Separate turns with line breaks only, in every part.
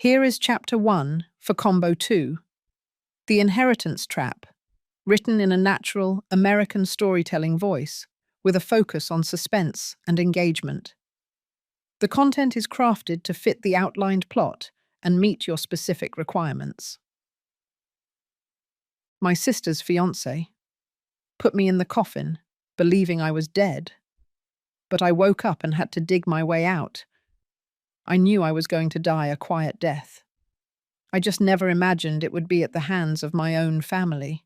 Here is Chapter 1 for Combo 2, The Inheritance Trap, written in a natural, American storytelling voice, with a focus on suspense and engagement. The content is crafted to fit the outlined plot and meet your specific requirements. My sister's fiancé put me in the coffin, believing I was dead. But I woke up and had to dig my way out. I knew I was going to die a quiet death. I just never imagined it would be at the hands of my own family.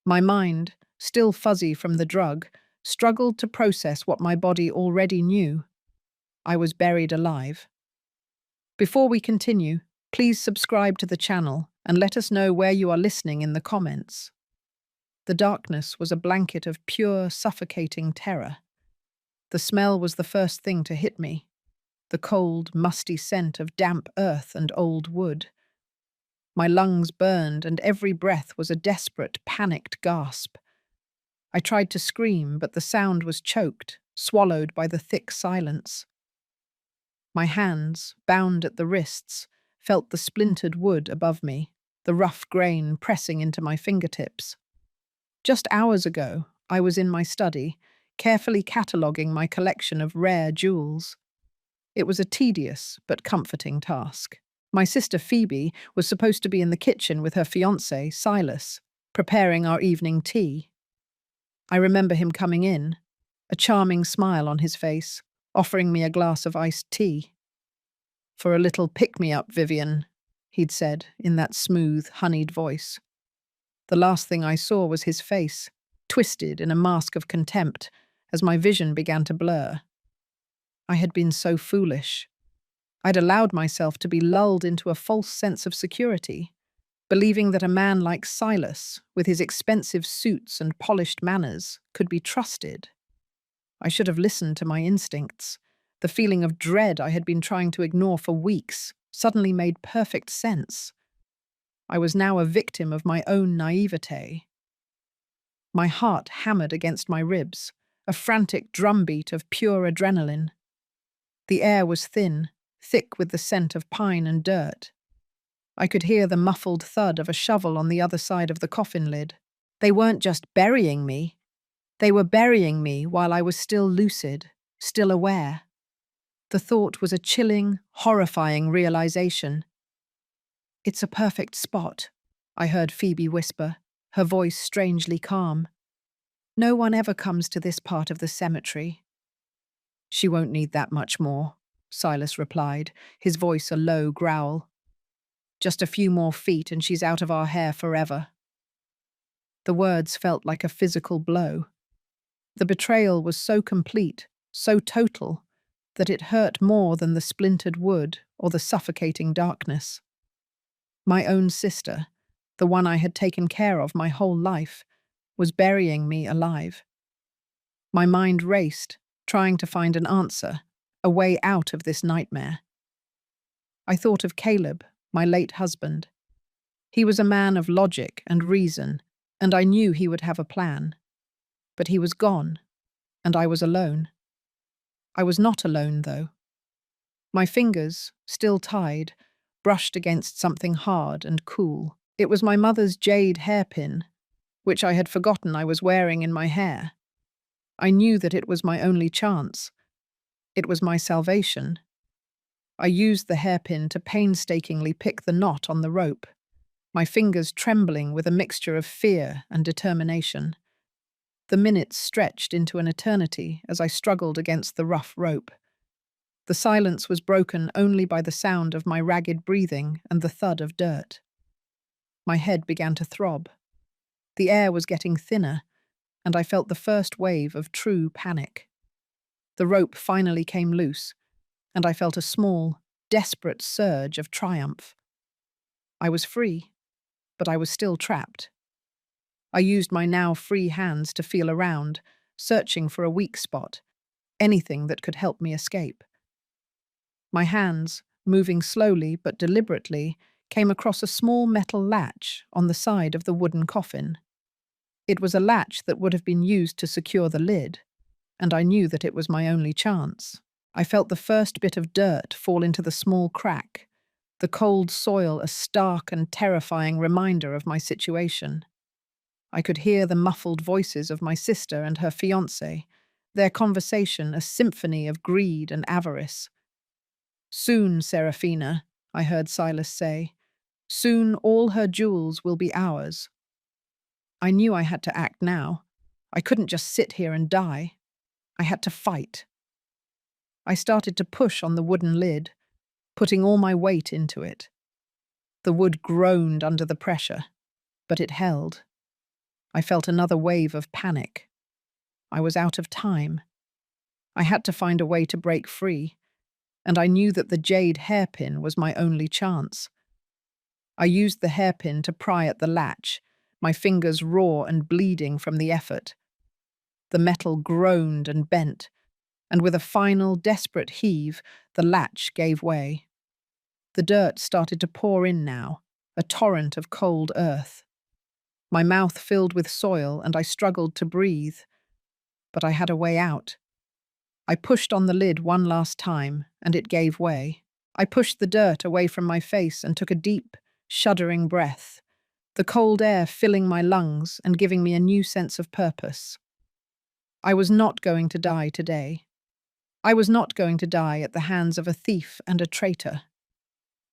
My mind, still fuzzy from the drug, struggled to process what my body already knew. I was buried alive. Before we continue, please subscribe to the channel and let us know where you are listening in the comments. The darkness was a blanket of pure, suffocating terror. The smell was the first thing to hit me, the cold, musty scent of damp earth and old wood. My lungs burned, and every breath was a desperate, panicked gasp. I tried to scream, but the sound was choked, swallowed by the thick silence. My hands, bound at the wrists, felt the splintered wood above me, the rough grain pressing into my fingertips. Just hours ago, I was in my study, carefully cataloguing my collection of rare jewels. It was a tedious but comforting task. My sister Phoebe was supposed to be in the kitchen with her fiancé, Silas, preparing our evening tea. I remember him coming in, a charming smile on his face, offering me a glass of iced tea. "For a little pick-me-up, Vivian," he'd said in that smooth, honeyed voice. The last thing I saw was his face, twisted in a mask of contempt, as my vision began to blur. I had been so foolish. I'd allowed myself to be lulled into a false sense of security, believing that a man like Silas, with his expensive suits and polished manners, could be trusted. I should have listened to my instincts. The feeling of dread I had been trying to ignore for weeks suddenly made perfect sense. I was now a victim of my own naivete. My heart hammered against my ribs, a frantic drumbeat of pure adrenaline. The air was thin, thick with the scent of pine and dirt. I could hear the muffled thud of a shovel on the other side of the coffin lid. They weren't just burying me. They were burying me while I was still lucid, still aware. The thought was a chilling, horrifying realization. "It's a perfect spot," I heard Phoebe whisper, her voice strangely calm. "No one ever comes to this part of the cemetery." "She won't need that much more," Silas replied, his voice a low growl. "Just a few more feet and she's out of our hair forever." The words felt like a physical blow. The betrayal was so complete, so total, that it hurt more than the splintered wood or the suffocating darkness. My own sister, the one I had taken care of my whole life, was burying me alive. My mind raced, trying to find an answer, a way out of this nightmare. I thought of Caleb, my late husband. He was a man of logic and reason, and I knew he would have a plan. But he was gone, and I was alone. I was not alone, though. My fingers, still tied, brushed against something hard and cool. It was my mother's jade hairpin, which I had forgotten I was wearing in my hair. I knew that it was my only chance. It was my salvation. I used the hairpin to painstakingly pick the knot on the rope, my fingers trembling with a mixture of fear and determination. The minutes stretched into an eternity as I struggled against the rough rope. The silence was broken only by the sound of my ragged breathing and the thud of dirt. My head began to throb. The air was getting thinner, and I felt the first wave of true panic. The rope finally came loose, and I felt a small, desperate surge of triumph. I was free, but I was still trapped. I used my now free hands to feel around, searching for a weak spot, anything that could help me escape. My hands, moving slowly but deliberately, came across a small metal latch on the side of the wooden coffin. It was a latch that would have been used to secure the lid, and I knew that it was my only chance. I felt the first bit of dirt fall into the small crack, the cold soil a stark and terrifying reminder of my situation. I could hear the muffled voices of my sister and her fiancé, their conversation a symphony of greed and avarice. "Soon, Serafina," I heard Silas say. "Soon all her jewels will be ours." I knew I had to act now. I couldn't just sit here and die. I had to fight. I started to push on the wooden lid, putting all my weight into it. The wood groaned under the pressure, but it held. I felt another wave of panic. I was out of time. I had to find a way to break free, and I knew that the jade hairpin was my only chance. I used the hairpin to pry at the latch, my fingers raw and bleeding from the effort. The metal groaned and bent, and with a final, desperate heave, the latch gave way. The dirt started to pour in now, a torrent of cold earth. My mouth filled with soil, and I struggled to breathe. But I had a way out. I pushed on the lid one last time, and it gave way. I pushed the dirt away from my face and took a deep, shuddering breath, the cold air filling my lungs and giving me a new sense of purpose. I was not going to die today. I was not going to die at the hands of a thief and a traitor.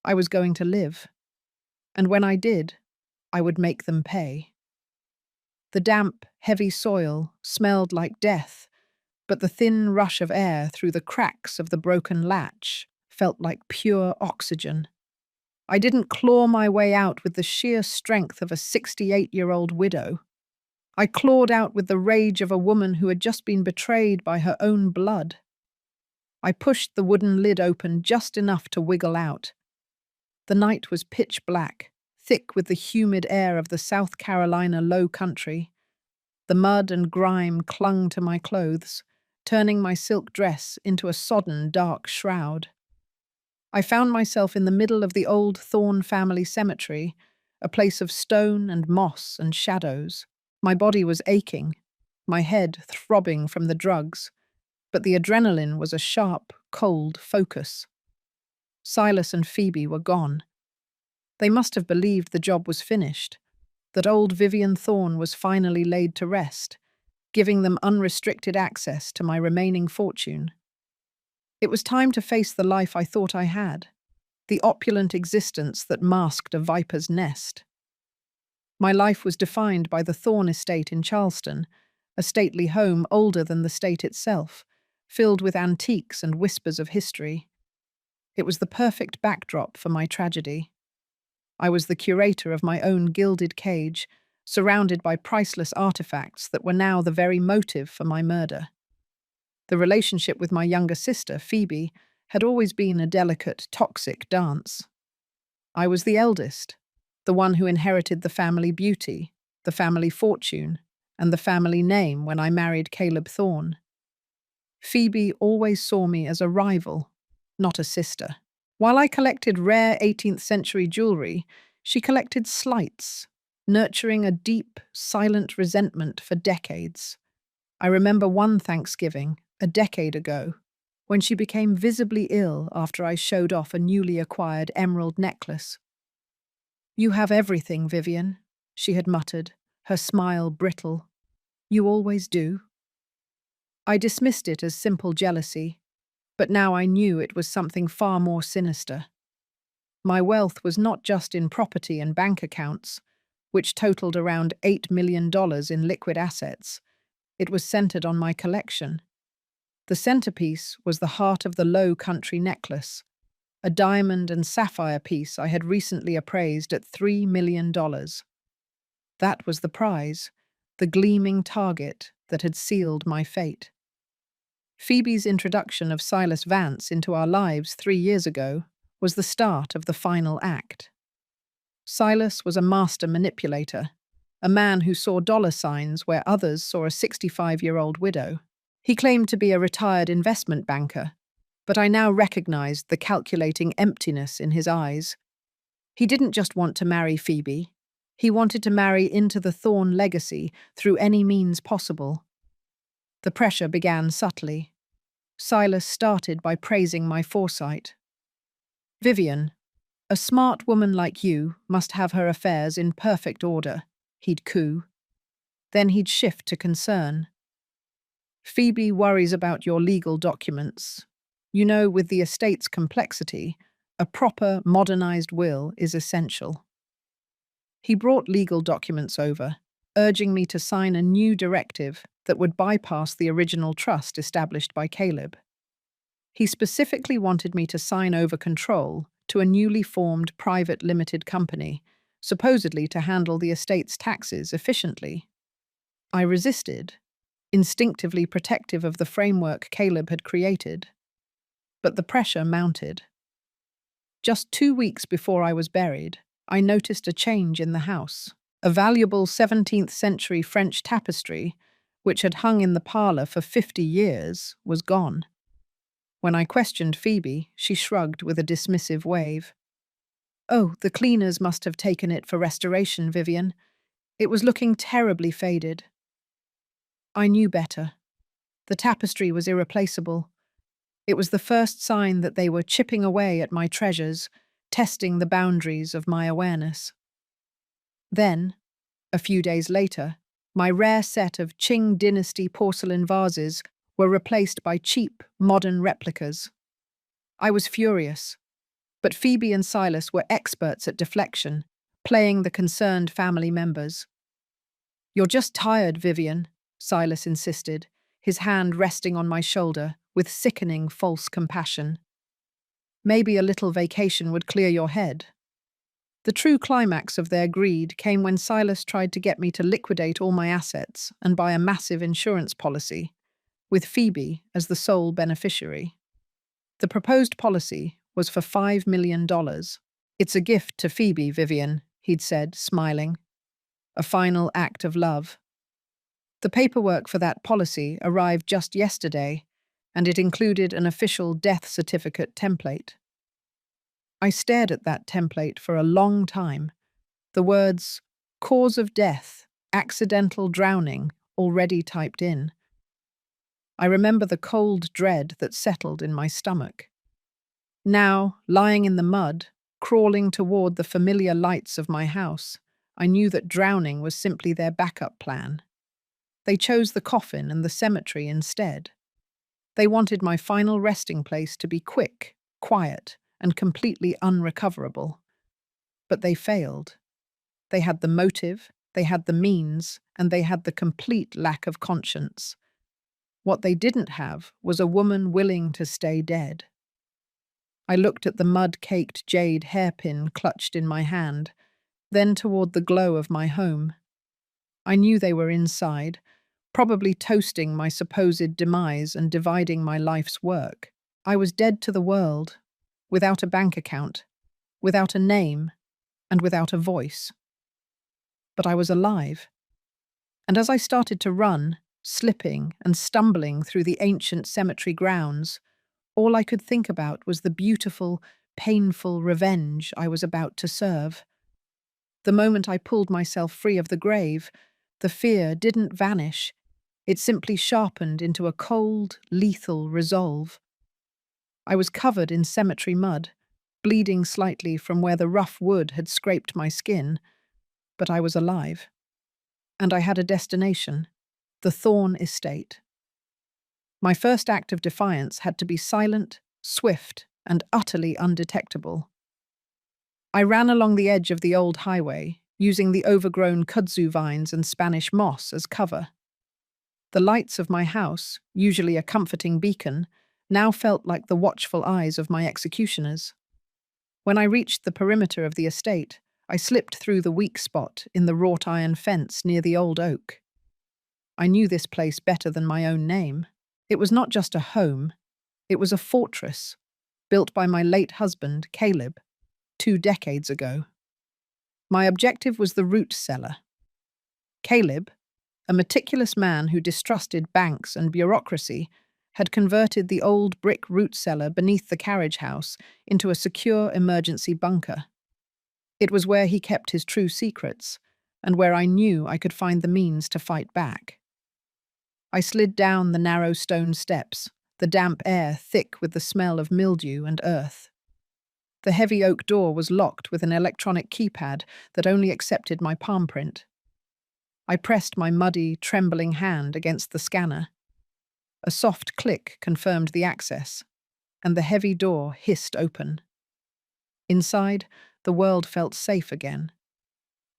I was going to live. And when I did, I would make them pay. The damp, heavy soil smelled like death, but the thin rush of air through the cracks of the broken latch felt like pure oxygen. I didn't claw my way out with the sheer strength of a 68-year-old widow. I clawed out with the rage of a woman who had just been betrayed by her own blood. I pushed the wooden lid open just enough to wiggle out. The night was pitch black, thick with the humid air of the South Carolina low country. The mud and grime clung to my clothes, turning my silk dress into a sodden, dark shroud. I found myself in the middle of the old Thorne family cemetery, a place of stone and moss and shadows. My body was aching, my head throbbing from the drugs, but the adrenaline was a sharp, cold focus. Silas and Phoebe were gone. They must have believed the job was finished, that old Vivian Thorne was finally laid to rest, giving them unrestricted access to my remaining fortune. It was time to face the life I thought I had, the opulent existence that masked a viper's nest. My life was defined by the Thorne estate in Charleston, a stately home older than the state itself, filled with antiques and whispers of history. It was the perfect backdrop for my tragedy. I was the curator of my own gilded cage, surrounded by priceless artifacts that were now the very motive for my murder. The relationship with my younger sister, Phoebe, had always been a delicate, toxic dance. I was the eldest, the one who inherited the family beauty, the family fortune, and the family name when I married Caleb Thorne. Phoebe always saw me as a rival, not a sister. While I collected rare 18th century jewelry, she collected slights, nurturing a deep, silent resentment for decades. I remember one Thanksgiving, a decade ago, when she became visibly ill after I showed off a newly acquired emerald necklace. "You have everything, Vivian," she had muttered, her smile brittle. "You always do." I dismissed it as simple jealousy, but now I knew it was something far more sinister. My wealth was not just in property and bank accounts, which totaled around $8 million in liquid assets. It was centered on my collection. The centerpiece was the heart of the Low Country necklace, a diamond and sapphire piece I had recently appraised at $3 million. That was the prize, the gleaming target that had sealed my fate. Phoebe's introduction of Silas Vance into our lives 3 years ago was the start of the final act. Silas was a master manipulator, a man who saw dollar signs where others saw a 65-year-old widow. He claimed to be a retired investment banker, but I now recognized the calculating emptiness in his eyes. He didn't just want to marry Phoebe. He wanted to marry into the Thorne legacy through any means possible. The pressure began subtly. Silas started by praising my foresight. "Vivian, A smart woman like you must have her affairs in perfect order, he'd coo. Then he'd shift to concern. Phoebe worries about your legal documents. You know, with the estate's complexity, a proper, modernized will is essential. He brought legal documents over, urging me to sign a new directive that would bypass the original trust established by Caleb. He specifically wanted me to sign over control to a newly formed private limited company, supposedly to handle the estate's taxes efficiently. I resisted, instinctively protective of the framework Caleb had created. But the pressure mounted. Just 2 weeks before I was buried, I noticed a change in the house. A valuable 17th century French tapestry, which had hung in the parlour for 50 years, was gone. When I questioned Phoebe, she shrugged with a dismissive wave. "Oh, the cleaners must have taken it for restoration, Vivian. It was looking terribly faded." I knew better. The tapestry was irreplaceable. It was the first sign that they were chipping away at my treasures, testing the boundaries of my awareness. Then, a few days later, my rare set of Qing dynasty porcelain vases were replaced by cheap, modern replicas. I was furious, but Phoebe and Silas were experts at deflection, playing the concerned family members. "You're just tired, Vivian," Silas insisted, his hand resting on my shoulder with sickening false compassion. "Maybe a little vacation would clear your head." The true climax of their greed came when Silas tried to get me to liquidate all my assets and buy a massive insurance policy, with Phoebe as the sole beneficiary. The proposed policy was for $5 million. "It's a gift to Phoebe, Vivian," he'd said, smiling. "A final act of love." The paperwork for that policy arrived just yesterday, and it included an official death certificate template. I stared at that template for a long time, the words, "cause of death, accidental drowning," already typed in. I remember the cold dread that settled in my stomach. Now, lying in the mud, crawling toward the familiar lights of my house, I knew that drowning was simply their backup plan. They chose the coffin and the cemetery instead. They wanted my final resting place to be quick, quiet, and completely unrecoverable. But they failed. They had the motive, they had the means, and they had the complete lack of conscience. What they didn't have was a woman willing to stay dead. I looked at the mud-caked jade hairpin clutched in my hand, then toward the glow of my home. I knew they were inside, probably toasting my supposed demise and dividing my life's work. I was dead to the world, without a bank account, without a name, and without a voice. But I was alive. And as I started to run, slipping and stumbling through the ancient cemetery grounds, all I could think about was the beautiful, painful revenge I was about to serve. The moment I pulled myself free of the grave, the fear didn't vanish. It simply sharpened into a cold, lethal resolve. I was covered in cemetery mud, bleeding slightly from where the rough wood had scraped my skin, but I was alive. And I had a destination, the Thorn Estate. My first act of defiance had to be silent, swift, and utterly undetectable. I ran along the edge of the old highway, using the overgrown kudzu vines and Spanish moss as cover. The lights of my house, usually a comforting beacon, now felt like the watchful eyes of my executioners. When I reached the perimeter of the estate, I slipped through the weak spot in the wrought iron fence near the old oak. I knew this place better than my own name. It was not just a home, it was a fortress, built by my late husband, Caleb, 2 decades ago. My objective was the root cellar. Caleb, a meticulous man who distrusted banks and bureaucracy, had converted the old brick root cellar beneath the carriage house into a secure emergency bunker. It was where he kept his true secrets, and where I knew I could find the means to fight back. I slid down the narrow stone steps, the damp air thick with the smell of mildew and earth. The heavy oak door was locked with an electronic keypad that only accepted my palm print. I pressed my muddy, trembling hand against the scanner. A soft click confirmed the access, and the heavy door hissed open. Inside, the world felt safe again.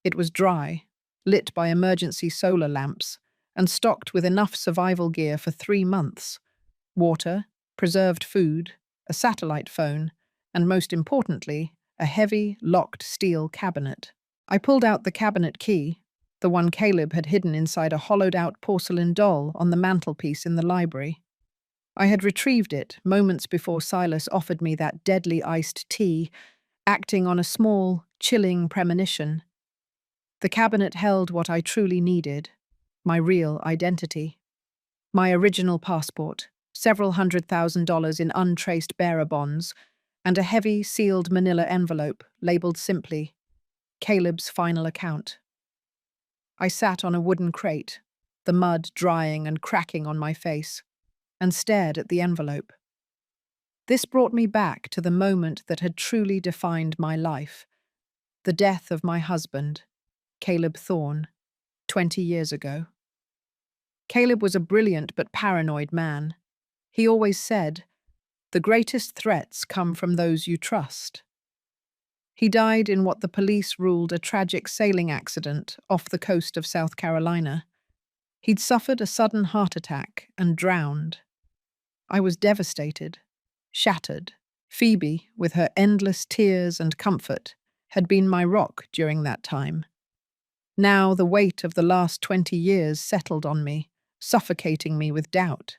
It was dry, lit by emergency solar lamps, and stocked with enough survival gear for 3 months: water, preserved food, a satellite phone, and most importantly, a heavy, locked steel cabinet. I pulled out the cabinet key, the one Caleb had hidden inside a hollowed-out porcelain doll on the mantelpiece in the library. I had retrieved it moments before Silas offered me that deadly iced tea, acting on a small, chilling premonition. The cabinet held what I truly needed: my real identity. My original passport, several $100,000 in untraced bearer bonds, and a heavy, sealed manila envelope labeled simply, Caleb's final account. I sat on a wooden crate, the mud drying and cracking on my face, and stared at the envelope. This brought me back to the moment that had truly defined my life: the death of my husband, Caleb Thorne, 20 years ago. Caleb was a brilliant but paranoid man. He always said, "The greatest threats come from those you trust." He died in what the police ruled a tragic sailing accident off the coast of South Carolina. He'd suffered a sudden heart attack and drowned. I was devastated, shattered. Phoebe, with her endless tears and comfort, had been my rock during that time. Now the weight of the last 20 years settled on me, suffocating me with doubt.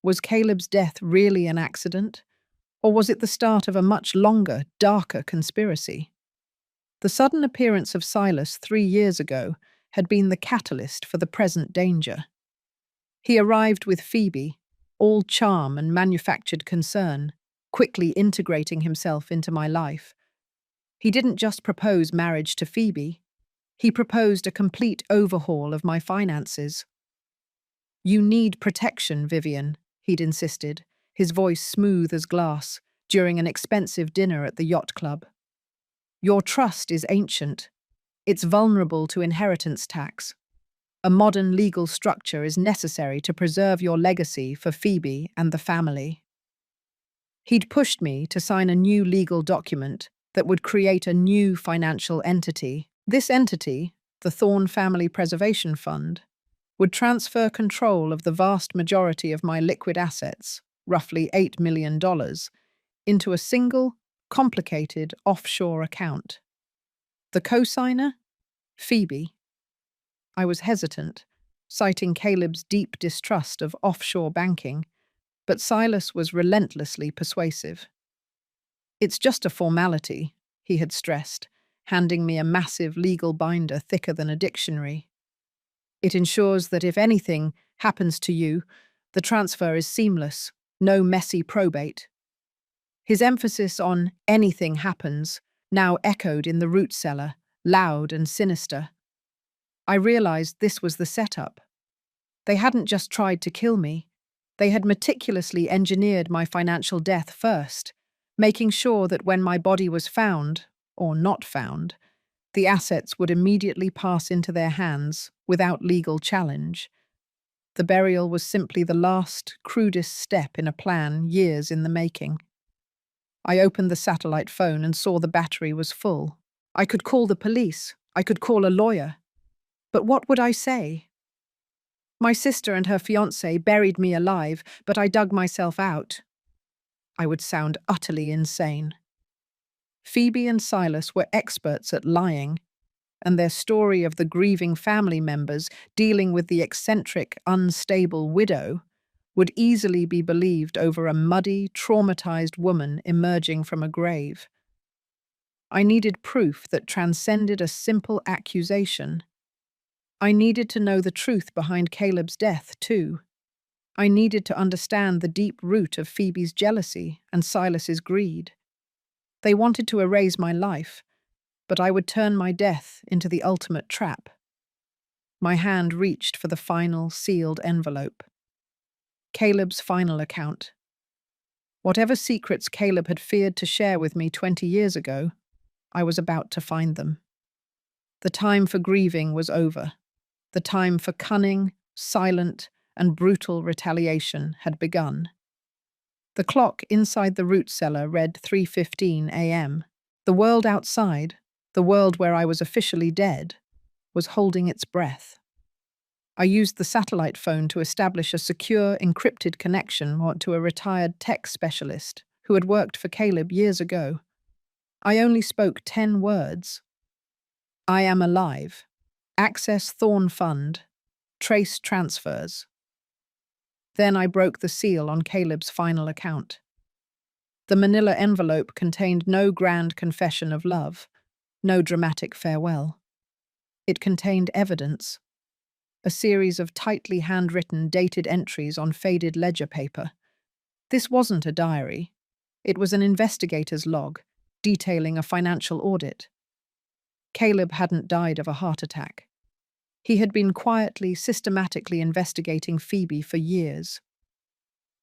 Was Caleb's death really an accident? Or was it the start of a much longer, darker conspiracy? The sudden appearance of Silas 3 years ago had been the catalyst for the present danger. He arrived with Phoebe, all charm and manufactured concern, quickly integrating himself into my life. He didn't just propose marriage to Phoebe, he proposed a complete overhaul of my finances. "You need protection, Vivian," he'd insisted, his voice smooth as glass, during an expensive dinner at the yacht club. "Your trust is ancient. It's vulnerable to inheritance tax. A modern legal structure is necessary to preserve your legacy for Phoebe and the family." He'd pushed me to sign a new legal document that would create a new financial entity. This entity, the Thorne Family Preservation Fund, would transfer control of the vast majority of my liquid assets, roughly $8 million, into a single, complicated offshore account. The co-signer? Phoebe. I was hesitant, citing Caleb's deep distrust of offshore banking, but Silas was relentlessly persuasive. "It's just a formality," he had stressed, handing me a massive legal binder thicker than a dictionary. "It ensures that if anything happens to you, the transfer is seamless, no messy probate." His emphasis on "anything happens" now echoed in the root cellar, loud and sinister. I realized this was the setup. They hadn't just tried to kill me. They had meticulously engineered my financial death first, making sure that when my body was found, or not found, the assets would immediately pass into their hands without legal challenge. The burial was simply the last, crudest step in a plan years in the making. I opened the satellite phone and saw the battery was full. I could call the police. I could call a lawyer. But what would I say? My sister and her fiancé buried me alive, but I dug myself out. I would sound utterly insane. Phoebe and Silas were experts at lying, and their story of the grieving family members dealing with the eccentric, unstable widow would easily be believed over a muddy, traumatized woman emerging from a grave. I needed proof that transcended a simple accusation. I needed to know the truth behind Caleb's death, too. I needed to understand the deep root of Phoebe's jealousy and Silas's greed. They wanted to erase my life, but I would turn my death into the ultimate trap. My hand reached for the final, sealed envelope. Caleb's final account. Whatever secrets Caleb had feared to share with me 20 years ago, I was about to find them. The time for grieving was over. The time for cunning, silent, and brutal retaliation had begun. The clock inside the root cellar read 3:15 a.m. The world outside, the world where I was officially dead, was holding its breath. I used the satellite phone to establish a secure, encrypted connection to a retired tech specialist who had worked for Caleb years ago. I only spoke 10 words. I am alive. Access Thorn Fund. Trace transfers. Then I broke the seal on Caleb's final account. The manila envelope contained no grand confession of love, no dramatic farewell. It contained evidence. A series of tightly handwritten, dated entries on faded ledger paper. This wasn't a diary. It was an investigator's log, detailing a financial audit. Caleb hadn't died of a heart attack. He had been quietly, systematically investigating Phoebe for years.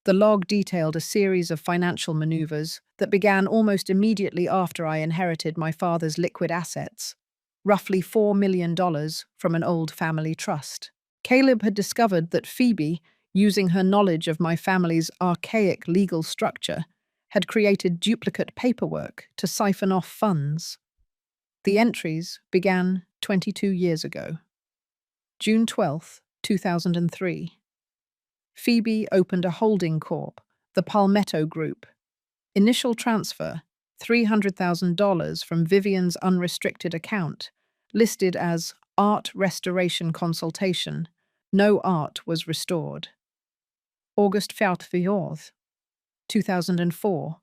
The log detailed a series of financial maneuvers that began almost immediately after I inherited my father's liquid assets, roughly $4 million from an old family trust. Caleb had discovered that Phoebe, using her knowledge of my family's archaic legal structure, had created duplicate paperwork to siphon off funds. The entries began 22 years ago. June 12, 2003. Phoebe opened a holding corp, the Palmetto Group. Initial transfer, $300,000 from Vivian's unrestricted account, listed as Art Restoration Consultation. No art was restored. August 4th, 2004.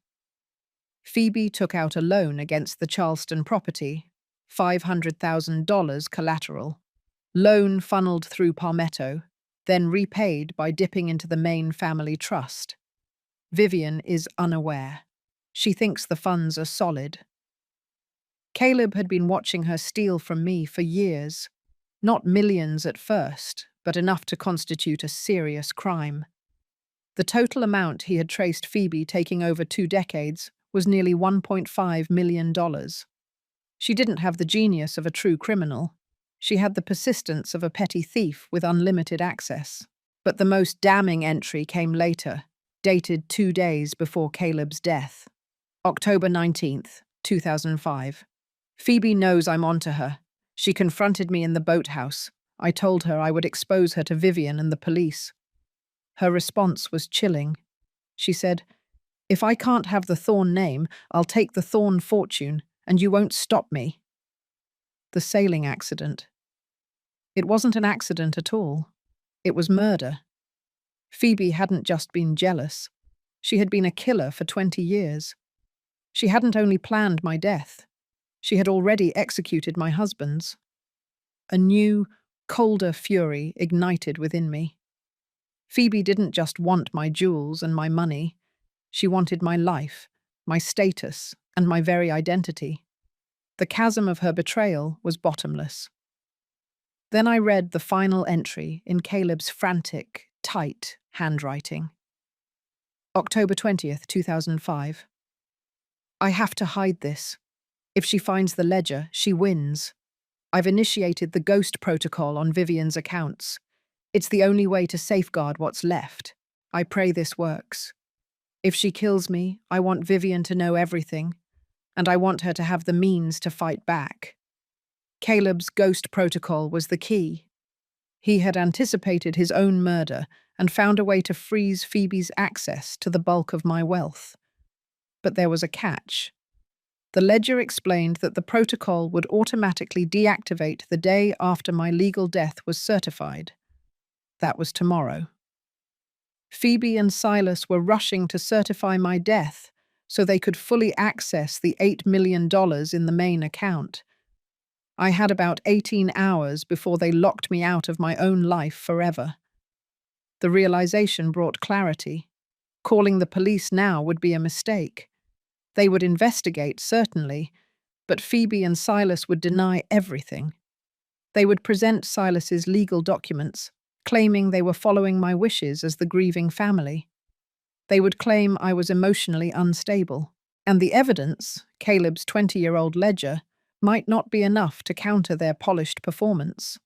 Phoebe took out a loan against the Charleston property, $500,000 collateral. Loan funneled through Palmetto, then repaid by dipping into the main family trust. Vivian is unaware. She thinks the funds are solid. Caleb had been watching her steal from me for years. Not millions at first, but enough to constitute a serious crime. The total amount he had traced Phoebe taking over 2 decades was nearly $1.5 million. She didn't have the genius of a true criminal. She had the persistence of a petty thief with unlimited access. But the most damning entry came later, dated 2 days before Caleb's death. October 19th, 2005. Phoebe knows I'm onto her. She confronted me in the boathouse. I told her I would expose her to Vivian and the police. Her response was chilling. She said, "If I can't have the Thorn name, I'll take the Thorn fortune, and you won't stop me." The sailing accident. It wasn't an accident at all. It was murder. Phoebe hadn't just been jealous. She had been a killer for 20 years. She hadn't only planned my death. She had already executed my husband's. A new, colder fury ignited within me. Phoebe didn't just want my jewels and my money. She wanted my life, my status, and my very identity. The chasm of her betrayal was bottomless. Then I read the final entry in Caleb's frantic, tight handwriting. October 20th, 2005. I have to hide this. If she finds the ledger, she wins. I've initiated the ghost protocol on Vivian's accounts. It's the only way to safeguard what's left. I pray this works. If she kills me, I want Vivian to know everything, and I want her to have the means to fight back. Caleb's ghost protocol was the key. He had anticipated his own murder and found a way to freeze Phoebe's access to the bulk of my wealth. But there was a catch. The ledger explained that the protocol would automatically deactivate the day after my legal death was certified. That was tomorrow. Phoebe and Silas were rushing to certify my death so they could fully access the $8 million in the main account. I had about 18 hours before they locked me out of my own life forever. The realization brought clarity. Calling the police now would be a mistake. They would investigate, certainly, but Phoebe and Silas would deny everything. They would present Silas's legal documents, claiming they were following my wishes as the grieving family. They would claim I was emotionally unstable, and the evidence, Caleb's 20-year-old ledger, might not be enough to counter their polished performance.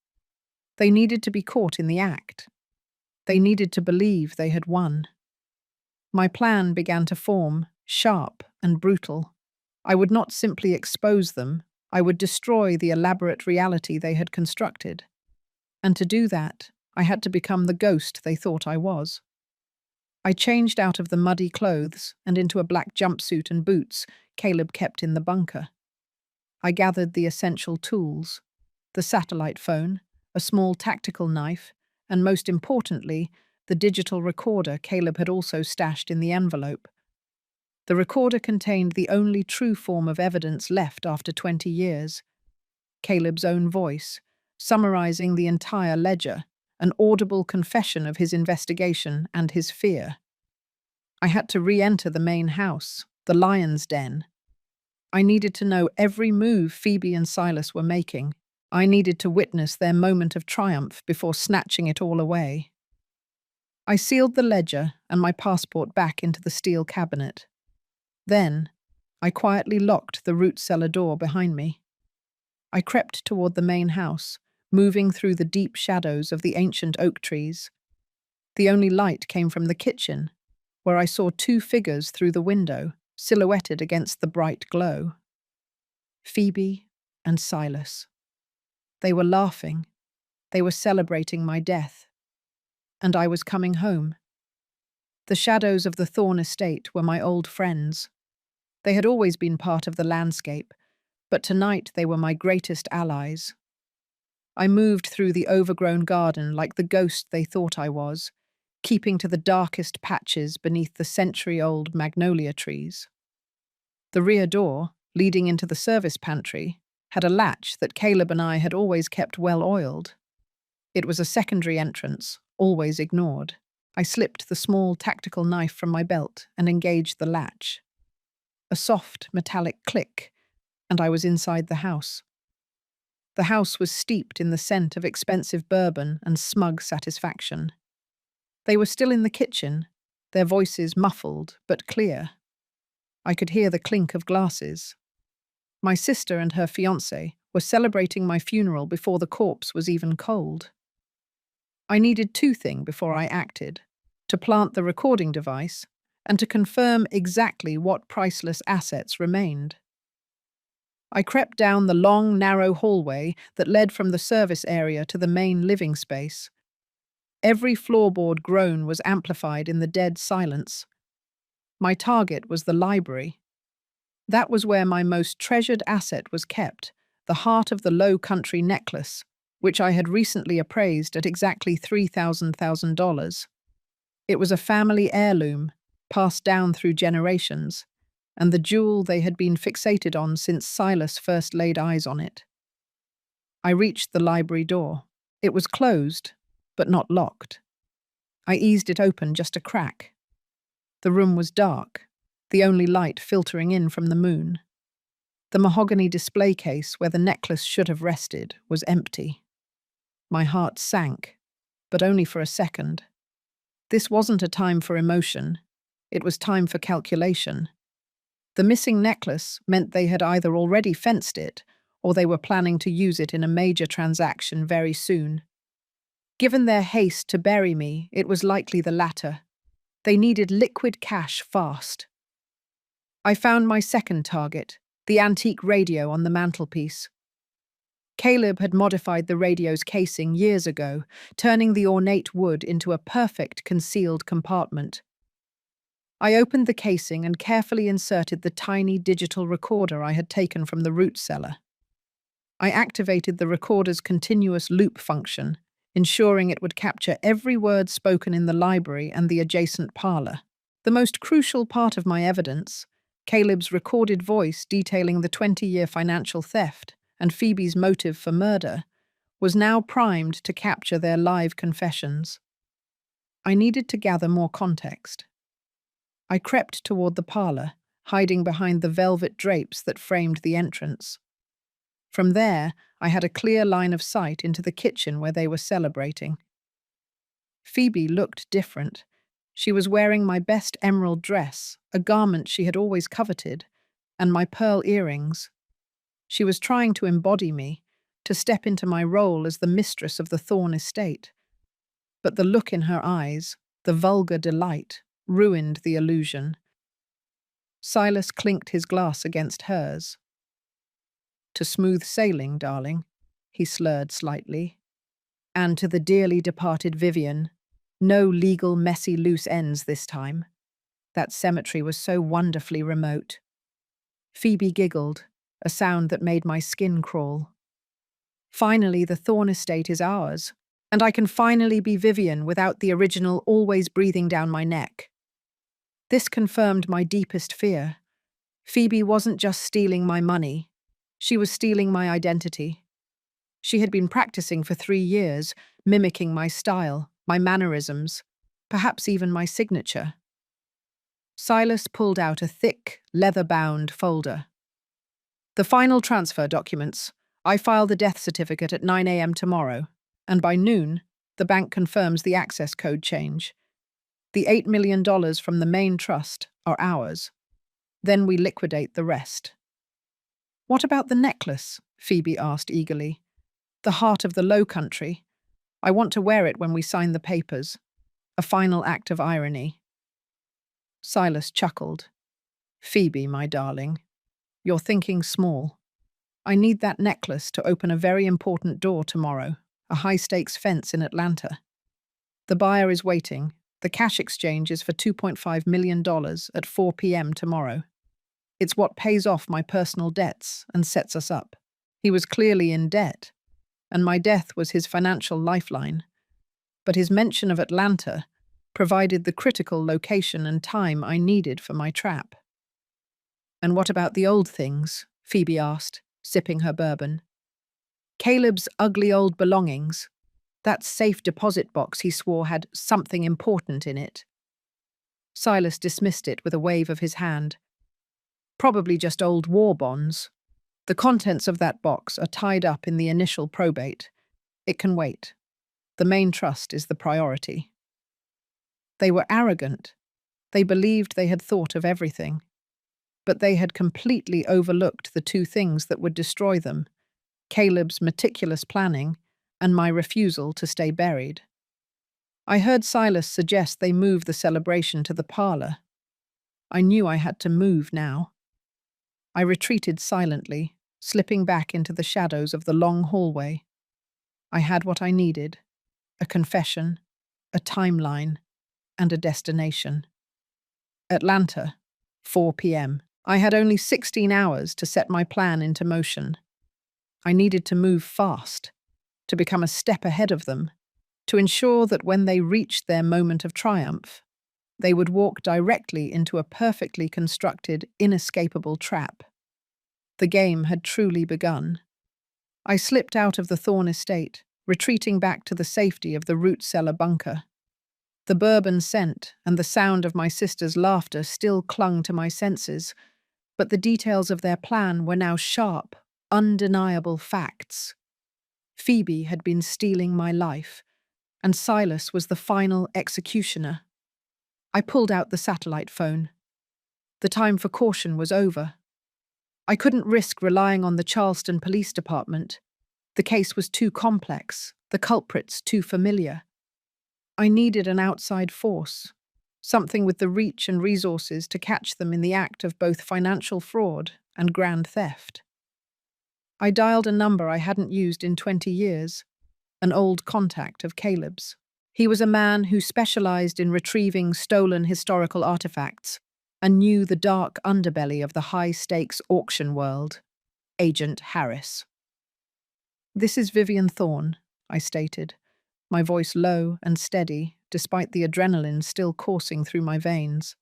They needed to be caught in the act. They needed to believe they had won. My plan began to form, sharp and brutal. I would not simply expose them, I would destroy the elaborate reality they had constructed. And to do that, I had to become the ghost they thought I was. I changed out of the muddy clothes and into a black jumpsuit and boots Caleb kept in the bunker. I gathered the essential tools, the satellite phone, a small tactical knife, and most importantly, the digital recorder Caleb had also stashed in the envelope. The recorder contained the only true form of evidence left after 20 years. Caleb's own voice, summarizing the entire ledger, an audible confession of his investigation and his fear. I had to re-enter the main house, the lion's den. I needed to know every move Phoebe and Silas were making. I needed to witness their moment of triumph before snatching it all away. I sealed the ledger and my passport back into the steel cabinet. Then, I quietly locked the root cellar door behind me. I crept toward the main house, moving through the deep shadows of the ancient oak trees. The only light came from the kitchen, where I saw two figures through the window, silhouetted against the bright glow. Phoebe and Silas. They were laughing. They were celebrating my death. And I was coming home. The shadows of the Thorn estate were my old friends. They had always been part of the landscape, but tonight they were my greatest allies. I moved through the overgrown garden like the ghost they thought I was, keeping to the darkest patches beneath the century-old magnolia trees. The rear door, leading into the service pantry, had a latch that Caleb and I had always kept well oiled. It was a secondary entrance, always ignored. I slipped the small tactical knife from my belt and engaged the latch. A soft, metallic click, and I was inside the house. The house was steeped in the scent of expensive bourbon and smug satisfaction. They were still in the kitchen, their voices muffled but clear. I could hear the clink of glasses. My sister and her fiancé were celebrating my funeral before the corpse was even cold. I needed two things before I acted: to plant the recording device and to confirm exactly what priceless assets remained. I crept down the long, narrow hallway that led from the service area to the main living space. Every floorboard groan was amplified in the dead silence. My target was the library. That was where my most treasured asset was kept, the heart of the Low Country necklace, which I had recently appraised at exactly $3,000. It was a family heirloom, passed down through generations, and the jewel they had been fixated on since Silas first laid eyes on it. I reached the library door. It was closed, but not locked. I eased it open just a crack. The room was dark, the only light filtering in from the moon. The mahogany display case where the necklace should have rested was empty. My heart sank, but only for a second. This wasn't a time for emotion. It was time for calculation. The missing necklace meant they had either already fenced it or they were planning to use it in a major transaction very soon. Given their haste to bury me, it was likely the latter. They needed liquid cash fast. I found my second target, the antique radio on the mantelpiece. Caleb had modified the radio's casing years ago, turning the ornate wood into a perfect concealed compartment. I opened the casing and carefully inserted the tiny digital recorder I had taken from the root cellar. I activated the recorder's continuous loop function, ensuring it would capture every word spoken in the library and the adjacent parlor. The most crucial part of my evidence, Caleb's recorded voice detailing the 20-year financial theft and Phoebe's motive for murder, was now primed to capture their live confessions. I needed to gather more context. I crept toward the parlor, hiding behind the velvet drapes that framed the entrance. From there, I had a clear line of sight into the kitchen where they were celebrating. Phoebe looked different. She was wearing my best emerald dress, a garment she had always coveted, and my pearl earrings. She was trying to embody me, to step into my role as the mistress of the Thorn estate. But the look in her eyes, the vulgar delight, ruined the illusion. Silas clinked his glass against hers. "To smooth sailing, darling," he slurred slightly. "And to the dearly departed Vivian, no legal messy loose ends this time." That cemetery was so wonderfully remote. Phoebe giggled, a sound that made my skin crawl. "Finally, the Thorn estate is ours, and I can finally be Vivian without the original always breathing down my neck." This confirmed my deepest fear. Phoebe wasn't just stealing my money, she was stealing my identity. She had been practicing for 3 years, mimicking my style, my mannerisms, perhaps even my signature. Silas pulled out a thick, leather-bound folder. "The final transfer documents. I file the death certificate at 9 a.m. tomorrow, and by noon, the bank confirms the access code change. The $8 million from the main trust are ours. Then we liquidate the rest." "What about the necklace?" Phoebe asked eagerly. "The heart of the Low Country. I want to wear it when we sign the papers." A final act of irony. Silas chuckled. "Phoebe, my darling, you're thinking small. I need that necklace to open a very important door tomorrow, a high-stakes fence in Atlanta. The buyer is waiting. The cash exchange is for $2.5 million at 4 p.m. tomorrow. It's what pays off my personal debts and sets us up." He was clearly in debt, and my death was his financial lifeline. But his mention of Atlanta provided the critical location and time I needed for my trap. "And what about the old things?" Phoebe asked, sipping her bourbon. "Caleb's ugly old belongings. That safe deposit box he swore had something important in it." Silas dismissed it with a wave of his hand. "Probably just old war bonds. The contents of that box are tied up in the initial probate. It can wait. The main trust is the priority." They were arrogant. They believed they had thought of everything. But they had completely overlooked the 2 things that would destroy them: Caleb's meticulous planning and my refusal to stay buried. I heard Silas suggest they move the celebration to the parlor. I knew I had to move now. I retreated silently, slipping back into the shadows of the long hallway. I had what I needed: a confession, a timeline, and a destination. Atlanta, 4 p.m. I had only 16 hours to set my plan into motion. I needed to move fast, to become a step ahead of them, to ensure that when they reached their moment of triumph, they would walk directly into a perfectly constructed, inescapable trap. The game had truly begun. I slipped out of the Thorn estate, retreating back to the safety of the root cellar bunker. The bourbon scent and the sound of my sister's laughter still clung to my senses, but the details of their plan were now sharp, undeniable facts. Phoebe had been stealing my life, and Silas was the final executioner. I pulled out the satellite phone. The time for caution was over. I couldn't risk relying on the Charleston Police Department. The case was too complex, the culprits too familiar. I needed an outside force, something with the reach and resources to catch them in the act of both financial fraud and grand theft. I dialed a number I hadn't used in 20 years, an old contact of Caleb's. He was a man who specialized in retrieving stolen historical artifacts and knew the dark underbelly of the high-stakes auction world: Agent Harris. "This is Vivian Thorn," I stated, my voice low and steady despite the adrenaline still coursing through my veins.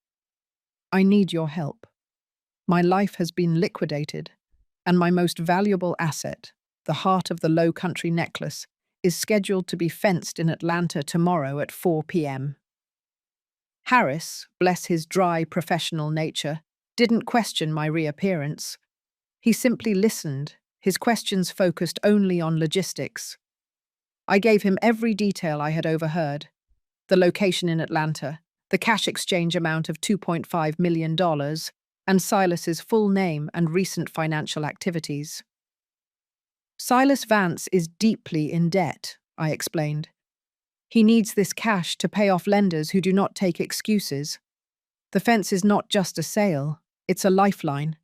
"I need your help. My life has been liquidated, and my most valuable asset, the heart of the Low Country necklace, is scheduled to be fenced in Atlanta tomorrow at 4 p.m. Harris, bless his dry professional nature, didn't question my reappearance. He simply listened, his questions focused only on logistics. I gave him every detail I had overheard: the location in Atlanta, the cash exchange amount of $2.5 million, and Silas's full name and recent financial activities. Silas Vance is deeply in debt, I explained. He needs this cash to pay off lenders who do not take excuses. The fence is not just a sale, it's a lifeline.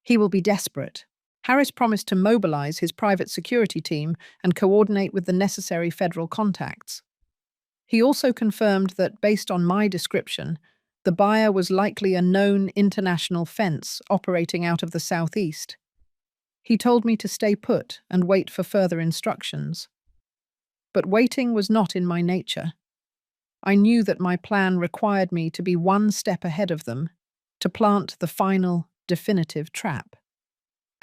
He will be desperate. Harris promised to mobilize his private security team and coordinate with the necessary federal contacts. He also confirmed that, based on my description, the buyer was likely a known international fence operating out of the southeast. He told me to stay put and wait for further instructions. But waiting was not in my nature. I knew that my plan required me to be one step ahead of them, to plant the final, definitive trap.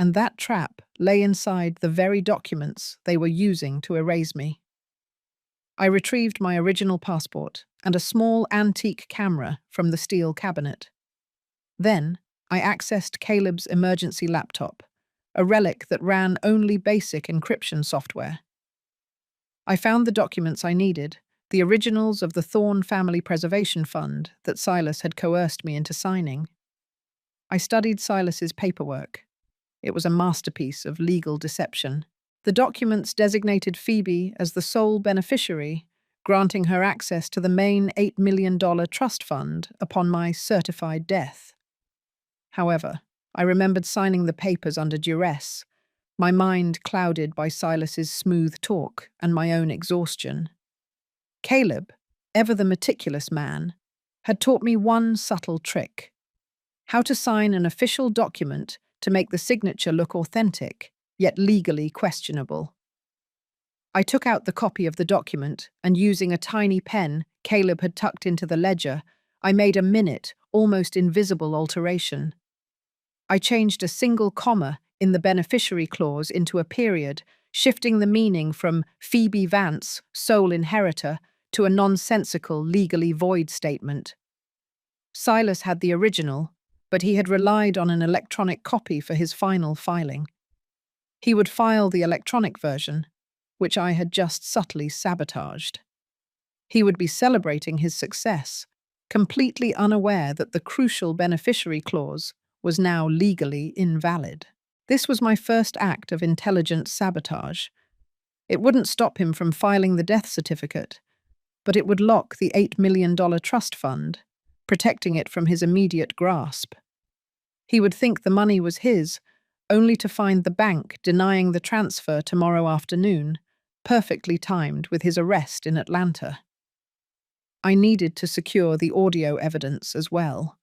And that trap lay inside the very documents they were using to erase me. I retrieved my original passport and a small antique camera from the steel cabinet. Then, I accessed Caleb's emergency laptop, a relic that ran only basic encryption software. I found the documents I needed, the originals of the Thorne Family Preservation Fund that Silas had coerced me into signing. I studied Silas's paperwork. It was a masterpiece of legal deception. The documents designated Phoebe as the sole beneficiary, granting her access to the main $8 million trust fund upon my certified death. However, I remembered signing the papers under duress, my mind clouded by Silas's smooth talk and my own exhaustion. Caleb, ever the meticulous man, had taught me one subtle trick: how to sign an official document to make the signature look authentic, yet legally questionable. I took out the copy of the document, and using a tiny pen Caleb had tucked into the ledger, I made a minute, almost invisible alteration. I changed a single comma in the beneficiary clause into a period, shifting the meaning from Phoebe Vance, sole inheritor, to a nonsensical, legally void statement. Silas had the original, but he had relied on an electronic copy for his final filing. He would file the electronic version, which I had just subtly sabotaged. He would be celebrating his success, completely unaware that the crucial beneficiary clause was now legally invalid. This was my first act of intelligent sabotage. It wouldn't stop him from filing the death certificate, but it would lock the $8 million trust fund, protecting it from his immediate grasp. He would think the money was his, only to find the bank denying the transfer tomorrow afternoon, perfectly timed with his arrest in Atlanta. I needed to secure the audio evidence as well.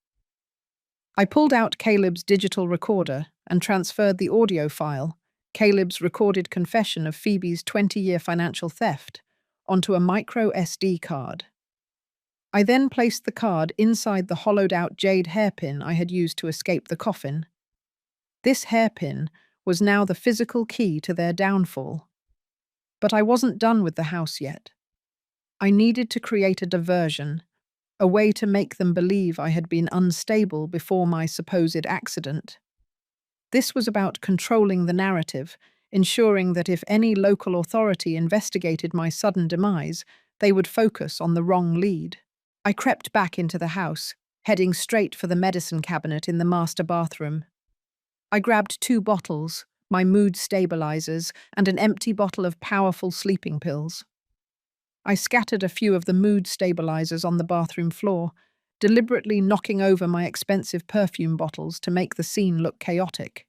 I pulled out Caleb's digital recorder and transferred the audio file, Caleb's recorded confession of Phoebe's 20-year financial theft, onto a micro SD card. I then placed the card inside the hollowed-out jade hairpin I had used to escape the coffin. This hairpin was now the physical key to their downfall. But I wasn't done with the house yet. I needed to create a diversion, a way to make them believe I had been unstable before my supposed accident. This was about controlling the narrative, ensuring that if any local authority investigated my sudden demise, they would focus on the wrong lead. I crept back into the house, heading straight for the medicine cabinet in the master bathroom. I grabbed 2 bottles, my mood stabilizers, and an empty bottle of powerful sleeping pills. I scattered a few of the mood stabilizers on the bathroom floor, deliberately knocking over my expensive perfume bottles to make the scene look chaotic.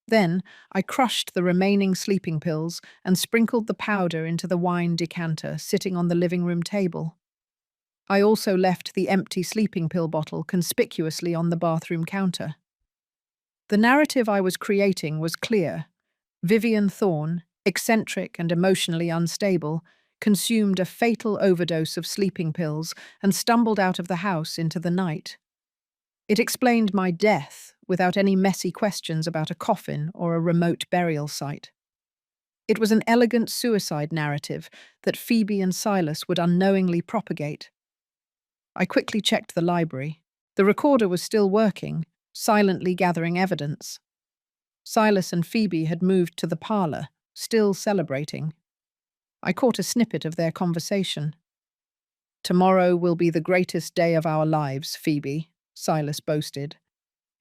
Then, I crushed the remaining sleeping pills and sprinkled the powder into the wine decanter sitting on the living room table. I also left the empty sleeping pill bottle conspicuously on the bathroom counter. The narrative I was creating was clear. Vivian Thorne, eccentric and emotionally unstable, consumed a fatal overdose of sleeping pills and stumbled out of the house into the night. It explained my death without any messy questions about a coffin or a remote burial site. It was an elegant suicide narrative that Phoebe and Silas would unknowingly propagate. I quickly checked the library. The recorder was still working, silently gathering evidence. Silas and Phoebe had moved to the parlor, still celebrating. I caught a snippet of their conversation. Tomorrow will be the greatest day of our lives, Phoebe, Silas boasted.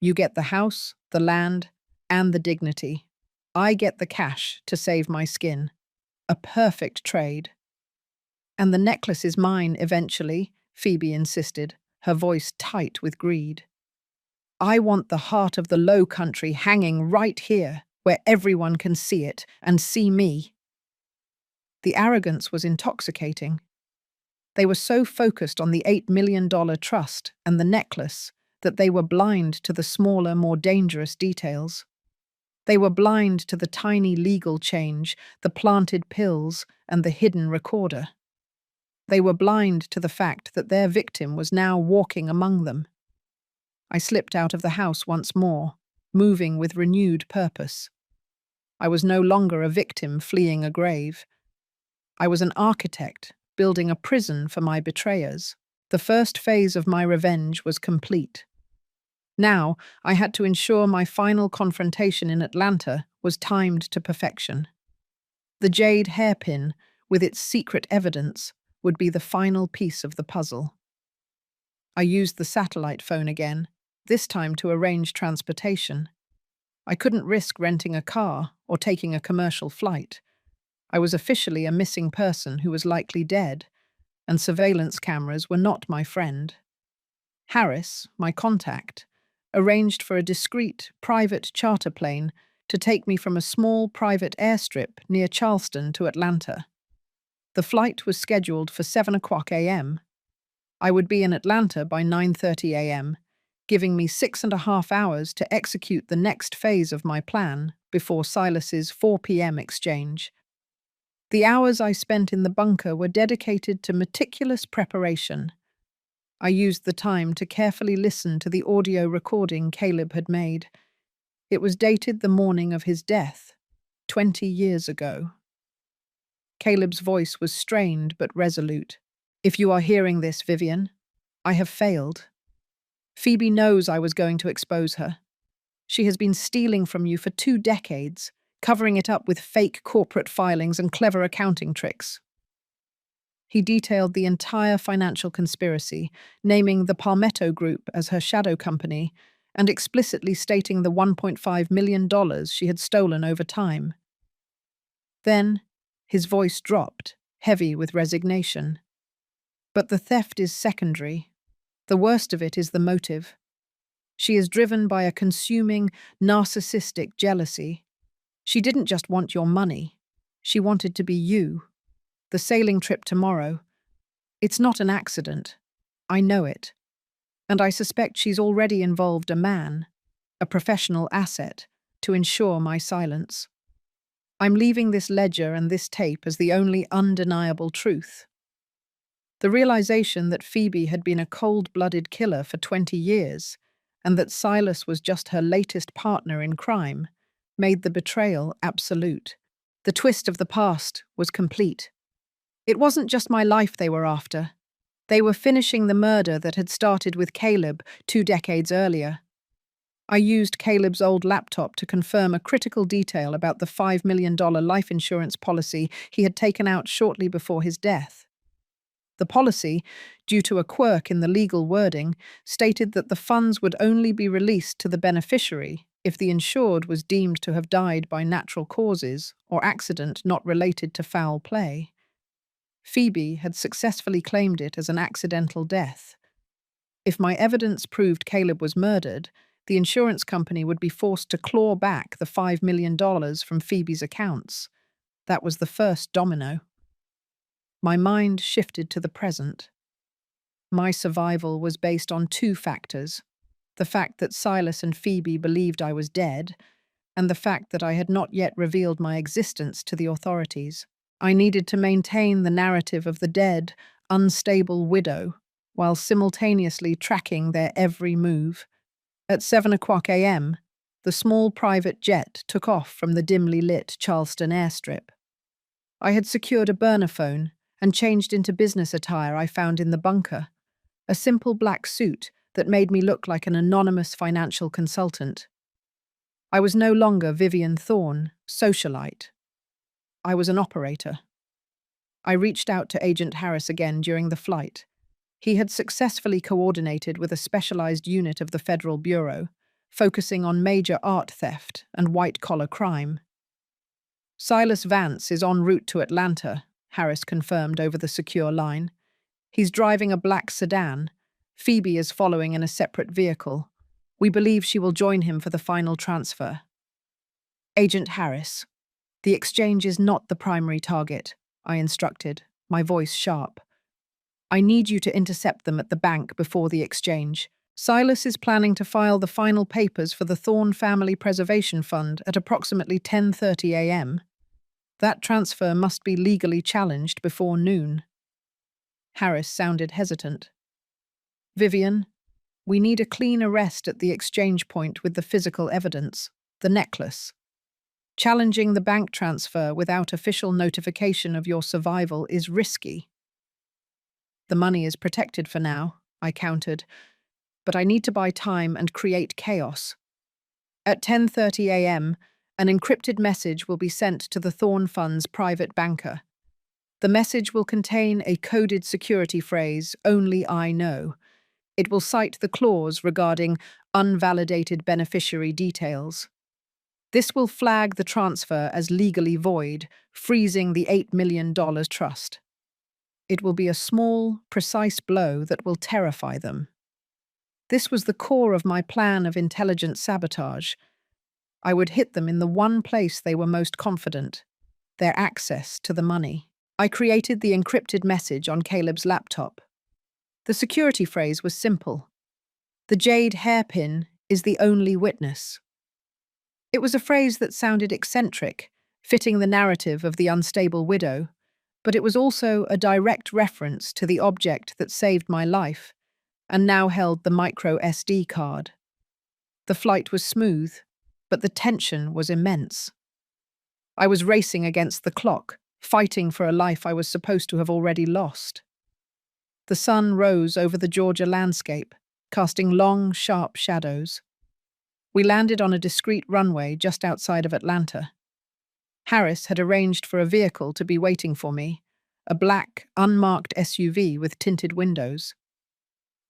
You get the house, the land, and the dignity. I get the cash to save my skin. A perfect trade. And the necklace is mine eventually, Phoebe insisted, her voice tight with greed. I want the heart of the Low Country hanging right here, where everyone can see it and see me. The arrogance was intoxicating. They were so focused on the $8 million trust and the necklace that they were blind to the smaller, more dangerous details. They were blind to the tiny legal change, the planted pills, and the hidden recorder. They were blind to the fact that their victim was now walking among them. I slipped out of the house once more, moving with renewed purpose. I was no longer a victim fleeing a grave. I was an architect, building a prison for my betrayers. The first phase of my revenge was complete. Now, I had to ensure my final confrontation in Atlanta was timed to perfection. The jade hairpin, with its secret evidence, would be the final piece of the puzzle. I used the satellite phone again, this time to arrange transportation. I couldn't risk renting a car or taking a commercial flight. I was officially a missing person who was likely dead, and surveillance cameras were not my friend. Harris, my contact, arranged for a discreet, private charter plane to take me from a small private airstrip near Charleston to Atlanta. The flight was scheduled for 7:00 a.m. I would be in Atlanta by 9:30 a.m., giving me 6.5 hours to execute the next phase of my plan before Silas's 4 p.m. exchange. The hours I spent in the bunker were dedicated to meticulous preparation. I used the time to carefully listen to the audio recording Caleb had made. It was dated the morning of his death, 20 years ago. Caleb's voice was strained but resolute. If you are hearing this, Vivian, I have failed. Phoebe knows I was going to expose her. She has been stealing from you for 2 decades, covering it up with fake corporate filings and clever accounting tricks. He detailed the entire financial conspiracy, naming the Palmetto Group as her shadow company and explicitly stating the $1.5 million she had stolen over time. Then, his voice dropped, heavy with resignation. But the theft is secondary. The worst of it is the motive. She is driven by a consuming, narcissistic jealousy. She didn't just want your money. She wanted to be you. The sailing trip tomorrow. It's not an accident. I know it. And I suspect she's already involved a man, a professional asset, to ensure my silence. I'm leaving this ledger and this tape as the only undeniable truth. The realization that Phoebe had been a cold-blooded killer for 20 years, and that Silas was just her latest partner in crime, made the betrayal absolute. The twist of the past was complete. It wasn't just my life they were after. They were finishing the murder that had started with Caleb 2 decades earlier. I used Caleb's old laptop to confirm a critical detail about the $5 million life insurance policy he had taken out shortly before his death. The policy, due to a quirk in the legal wording, stated that the funds would only be released to the beneficiary if the insured was deemed to have died by natural causes or accident not related to foul play. Phoebe had successfully claimed it as an accidental death. If my evidence proved Caleb was murdered, the insurance company would be forced to claw back the $5 million from Phoebe's accounts. That was the first domino. My mind shifted to the present. My survival was based on 2 factors: the fact that Silas and Phoebe believed I was dead, and the fact that I had not yet revealed my existence to the authorities. I needed to maintain the narrative of the dead, unstable widow, while simultaneously tracking their every move. At 7:00 a.m., the small private jet took off from the dimly lit Charleston airstrip. I had secured a burner phone and changed into business attire I found in the bunker, a simple black suit that made me look like an anonymous financial consultant. I was no longer Vivian Thorne, socialite. I was an operator. I reached out to Agent Harris again during the flight. He had successfully coordinated with a specialized unit of the Federal Bureau, focusing on major art theft and white-collar crime. Silas Vance is en route to Atlanta, Harris confirmed over the secure line. He's driving a black sedan. Phoebe is following in a separate vehicle. We believe she will join him for the final transfer. Agent Harris, the exchange is not the primary target, I instructed, my voice sharp. I need you to intercept them at the bank before the exchange. Silas is planning to file the final papers for the Thorne Family Preservation Fund at approximately 10:30 a.m. That transfer must be legally challenged before noon. Harris sounded hesitant. Vivian, we need a clean arrest at the exchange point with the physical evidence, the necklace. Challenging the bank transfer without official notification of your survival is risky. The money is protected for now, I countered, but I need to buy time and create chaos. At 10:30 a.m., an encrypted message will be sent to the Thorne Fund's private banker. The message will contain a coded security phrase, "Only I know." It will cite the clause regarding unvalidated beneficiary details. This will flag the transfer as legally void, freezing the $8 million trust. It will be a small, precise blow that will terrify them. This was the core of my plan of intelligent sabotage. I would hit them in the one place they were most confident, their access to the money. I created the encrypted message on Caleb's laptop. The security phrase was simple. The jade hairpin is the only witness. It was a phrase that sounded eccentric, fitting the narrative of the unstable widow, but it was also a direct reference to the object that saved my life and now held the micro SD card. The flight was smooth, but the tension was immense. I was racing against the clock, fighting for a life I was supposed to have already lost. The sun rose over the Georgia landscape, casting long, sharp shadows. We landed on a discreet runway just outside of Atlanta. Harris had arranged for a vehicle to be waiting for me, a black, unmarked SUV with tinted windows.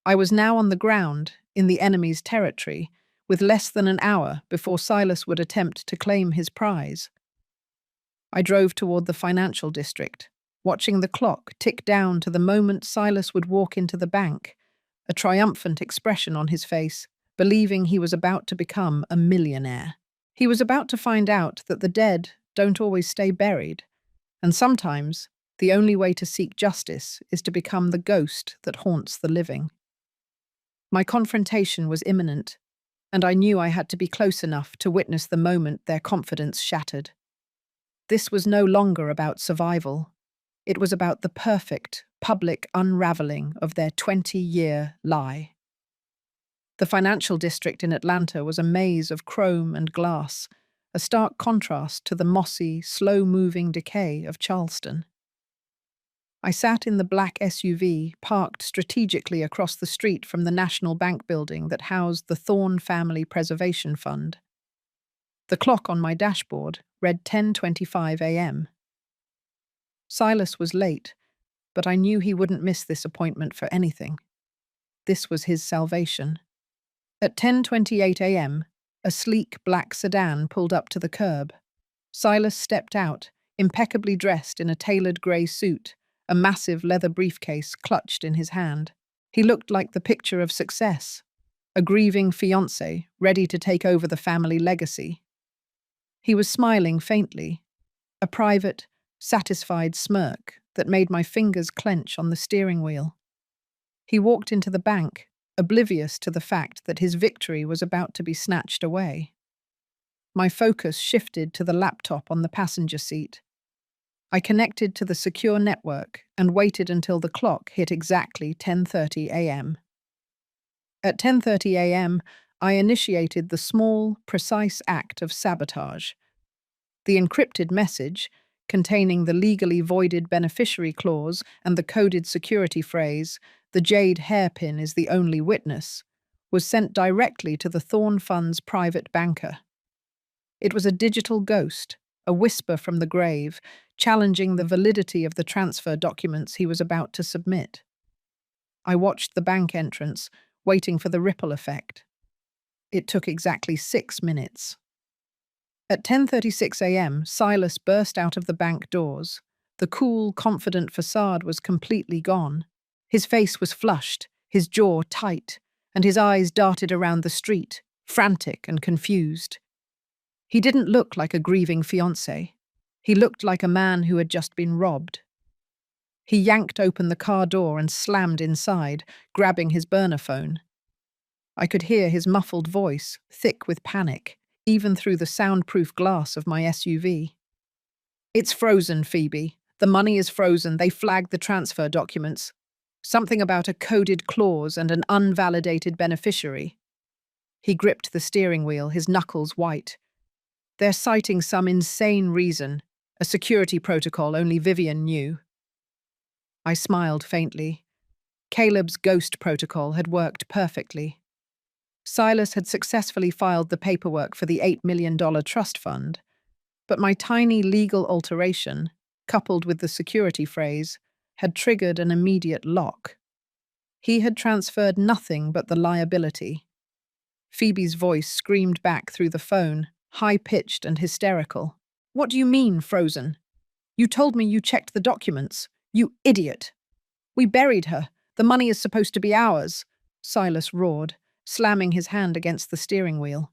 I was now on the ground, in the enemy's territory, with less than an hour before Silas would attempt to claim his prize. I drove toward the financial district, watching the clock tick down to the moment Silas would walk into the bank, a triumphant expression on his face, believing he was about to become a millionaire. He was about to find out that the dead don't always stay buried, and sometimes the only way to seek justice is to become the ghost that haunts the living. My confrontation was imminent, and I knew I had to be close enough to witness the moment their confidence shattered. This was no longer about survival. It was about the perfect, public unraveling of their 20-year lie. The financial district in Atlanta was a maze of chrome and glass, a stark contrast to the mossy, slow-moving decay of Charleston. I sat in the black SUV parked strategically across the street from the National Bank building that housed the Thorne Family Preservation Fund. The clock on my dashboard read 10:25 a.m. Silas was late, but I knew he wouldn't miss this appointment for anything. This was his salvation. At 10:28 a.m., a sleek black sedan pulled up to the curb. Silas stepped out, impeccably dressed in a tailored grey suit, a massive leather briefcase clutched in his hand. He looked like the picture of success, a grieving fiancé ready to take over the family legacy. He was smiling faintly, a private, satisfied smirk that made my fingers clench on the steering wheel. He walked into the bank, oblivious to the fact that his victory was about to be snatched away. My focus shifted to the laptop on the passenger seat. I connected to the secure network and waited until the clock hit exactly 10:30 a.m. At 10:30 a.m., I initiated the small, precise act of sabotage. The encrypted message, containing the legally voided beneficiary clause and the coded security phrase, "The jade hairpin is the only witness," was sent directly to the Thorne Fund's private banker. It was a digital ghost, a whisper from the grave, challenging the validity of the transfer documents he was about to submit. I watched the bank entrance, waiting for the ripple effect. It took exactly 6 minutes. At 10:36 a.m., Silas burst out of the bank doors. The cool, confident facade was completely gone. His face was flushed, his jaw tight, and his eyes darted around the street, frantic and confused. He didn't look like a grieving fiancé. He looked like a man who had just been robbed. He yanked open the car door and slammed inside, grabbing his burner phone. I could hear his muffled voice, thick with panic, even through the soundproof glass of my SUV. "It's frozen, Phoebe. The money is frozen. They flagged the transfer documents. Something about a coded clause and an unvalidated beneficiary." He gripped the steering wheel, his knuckles white. "They're citing some insane reason, a security protocol only Vivian knew." I smiled faintly. Caleb's ghost protocol had worked perfectly. Silas had successfully filed the paperwork for the $8 million trust fund, but my tiny legal alteration, coupled with the security phrase, had triggered an immediate lock. He had transferred nothing but the liability. Phoebe's voice screamed back through the phone, high-pitched and hysterical. "What do you mean, frozen? You told me you checked the documents. You idiot! We buried her. The money is supposed to be ours," Silas roared, slamming his hand against the steering wheel.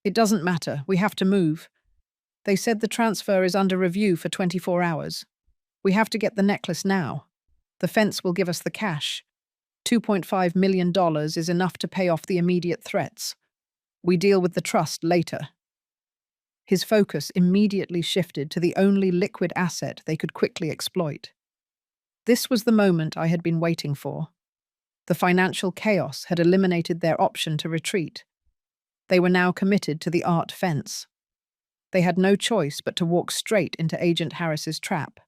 "It doesn't matter. We have to move. They said the transfer is under review for 24 hours. We have to get the necklace now. The fence will give us the cash. $2.5 million is enough to pay off the immediate threats. We deal with the trust later." His focus immediately shifted to the only liquid asset they could quickly exploit. This was the moment I had been waiting for. The financial chaos had eliminated their option to retreat. They were now committed to the art fence. They had no choice but to walk straight into Agent Harris's trap.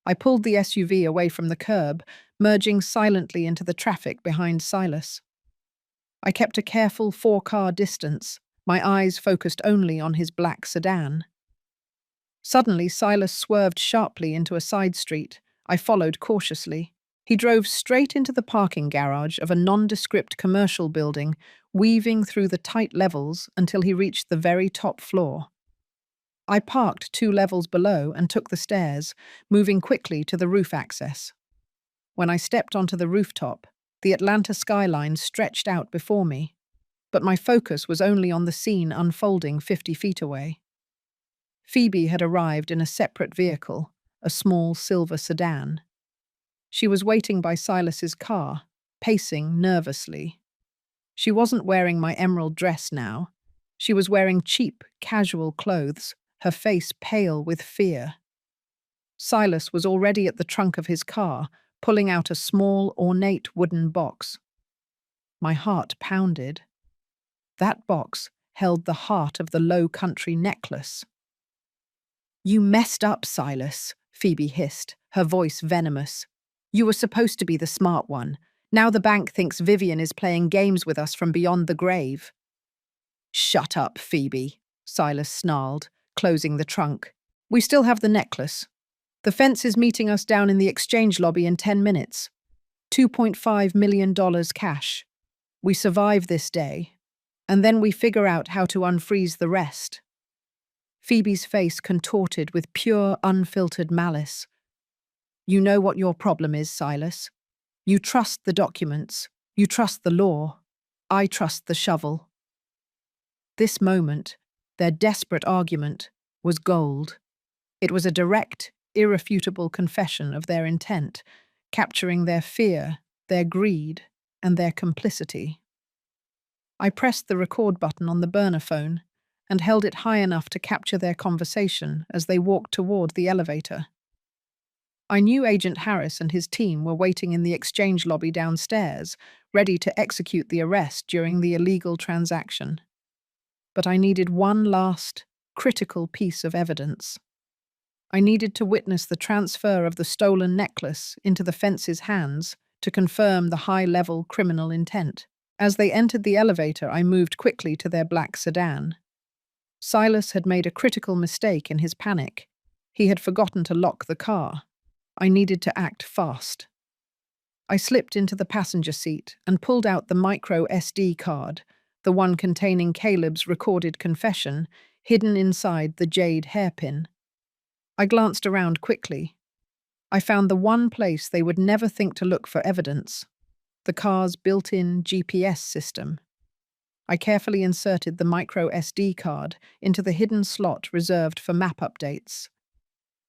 I pulled the SUV away from the curb, merging silently into the traffic behind Silas. I kept a careful 4-car distance, my eyes focused only on his black sedan. Suddenly, Silas swerved sharply into a side street. I followed cautiously. He drove straight into the parking garage of a nondescript commercial building, weaving through the tight levels until he reached the very top floor. I parked 2 levels below and took the stairs, moving quickly to the roof access. When I stepped onto the rooftop, the Atlanta skyline stretched out before me, but my focus was only on the scene unfolding 50 feet away. Phoebe had arrived in a separate vehicle, a small silver sedan. She was waiting by Silas's car, pacing nervously. She wasn't wearing my emerald dress now. She was wearing cheap, casual clothes, her face pale with fear. Silas was already at the trunk of his car, pulling out a small, ornate wooden box. My heart pounded. That box held the heart of the Low Country necklace. "You messed up, Silas," Phoebe hissed, her voice venomous. "You were supposed to be the smart one. Now the bank thinks Vivian is playing games with us from beyond the grave." "Shut up, Phoebe," Silas snarled, closing the trunk. "We still have the necklace. The fence is meeting us down in the exchange lobby in 10 minutes. $2.5 million cash. We survive this day, and then we figure out how to unfreeze the rest." Phoebe's face contorted with pure, unfiltered malice. "You know what your problem is, Silas. You trust the documents. You trust the law. I trust the shovel." This moment, their desperate argument, was gold. It was a direct, irrefutable confession of their intent, capturing their fear, their greed, and their complicity. I pressed the record button on the burner phone and held it high enough to capture their conversation as they walked toward the elevator. I knew Agent Harris and his team were waiting in the exchange lobby downstairs, ready to execute the arrest during the illegal transaction. But I needed one last, critical piece of evidence. I needed to witness the transfer of the stolen necklace into the fence's hands to confirm the high-level criminal intent. As they entered the elevator, I moved quickly to their black sedan. Silas had made a critical mistake in his panic. He had forgotten to lock the car. I needed to act fast. I slipped into the passenger seat and pulled out the micro SD card, the one containing Caleb's recorded confession, hidden inside the jade hairpin. I glanced around quickly. I found the one place they would never think to look for evidence: the car's built-in GPS system. I carefully inserted the micro SD card into the hidden slot reserved for map updates.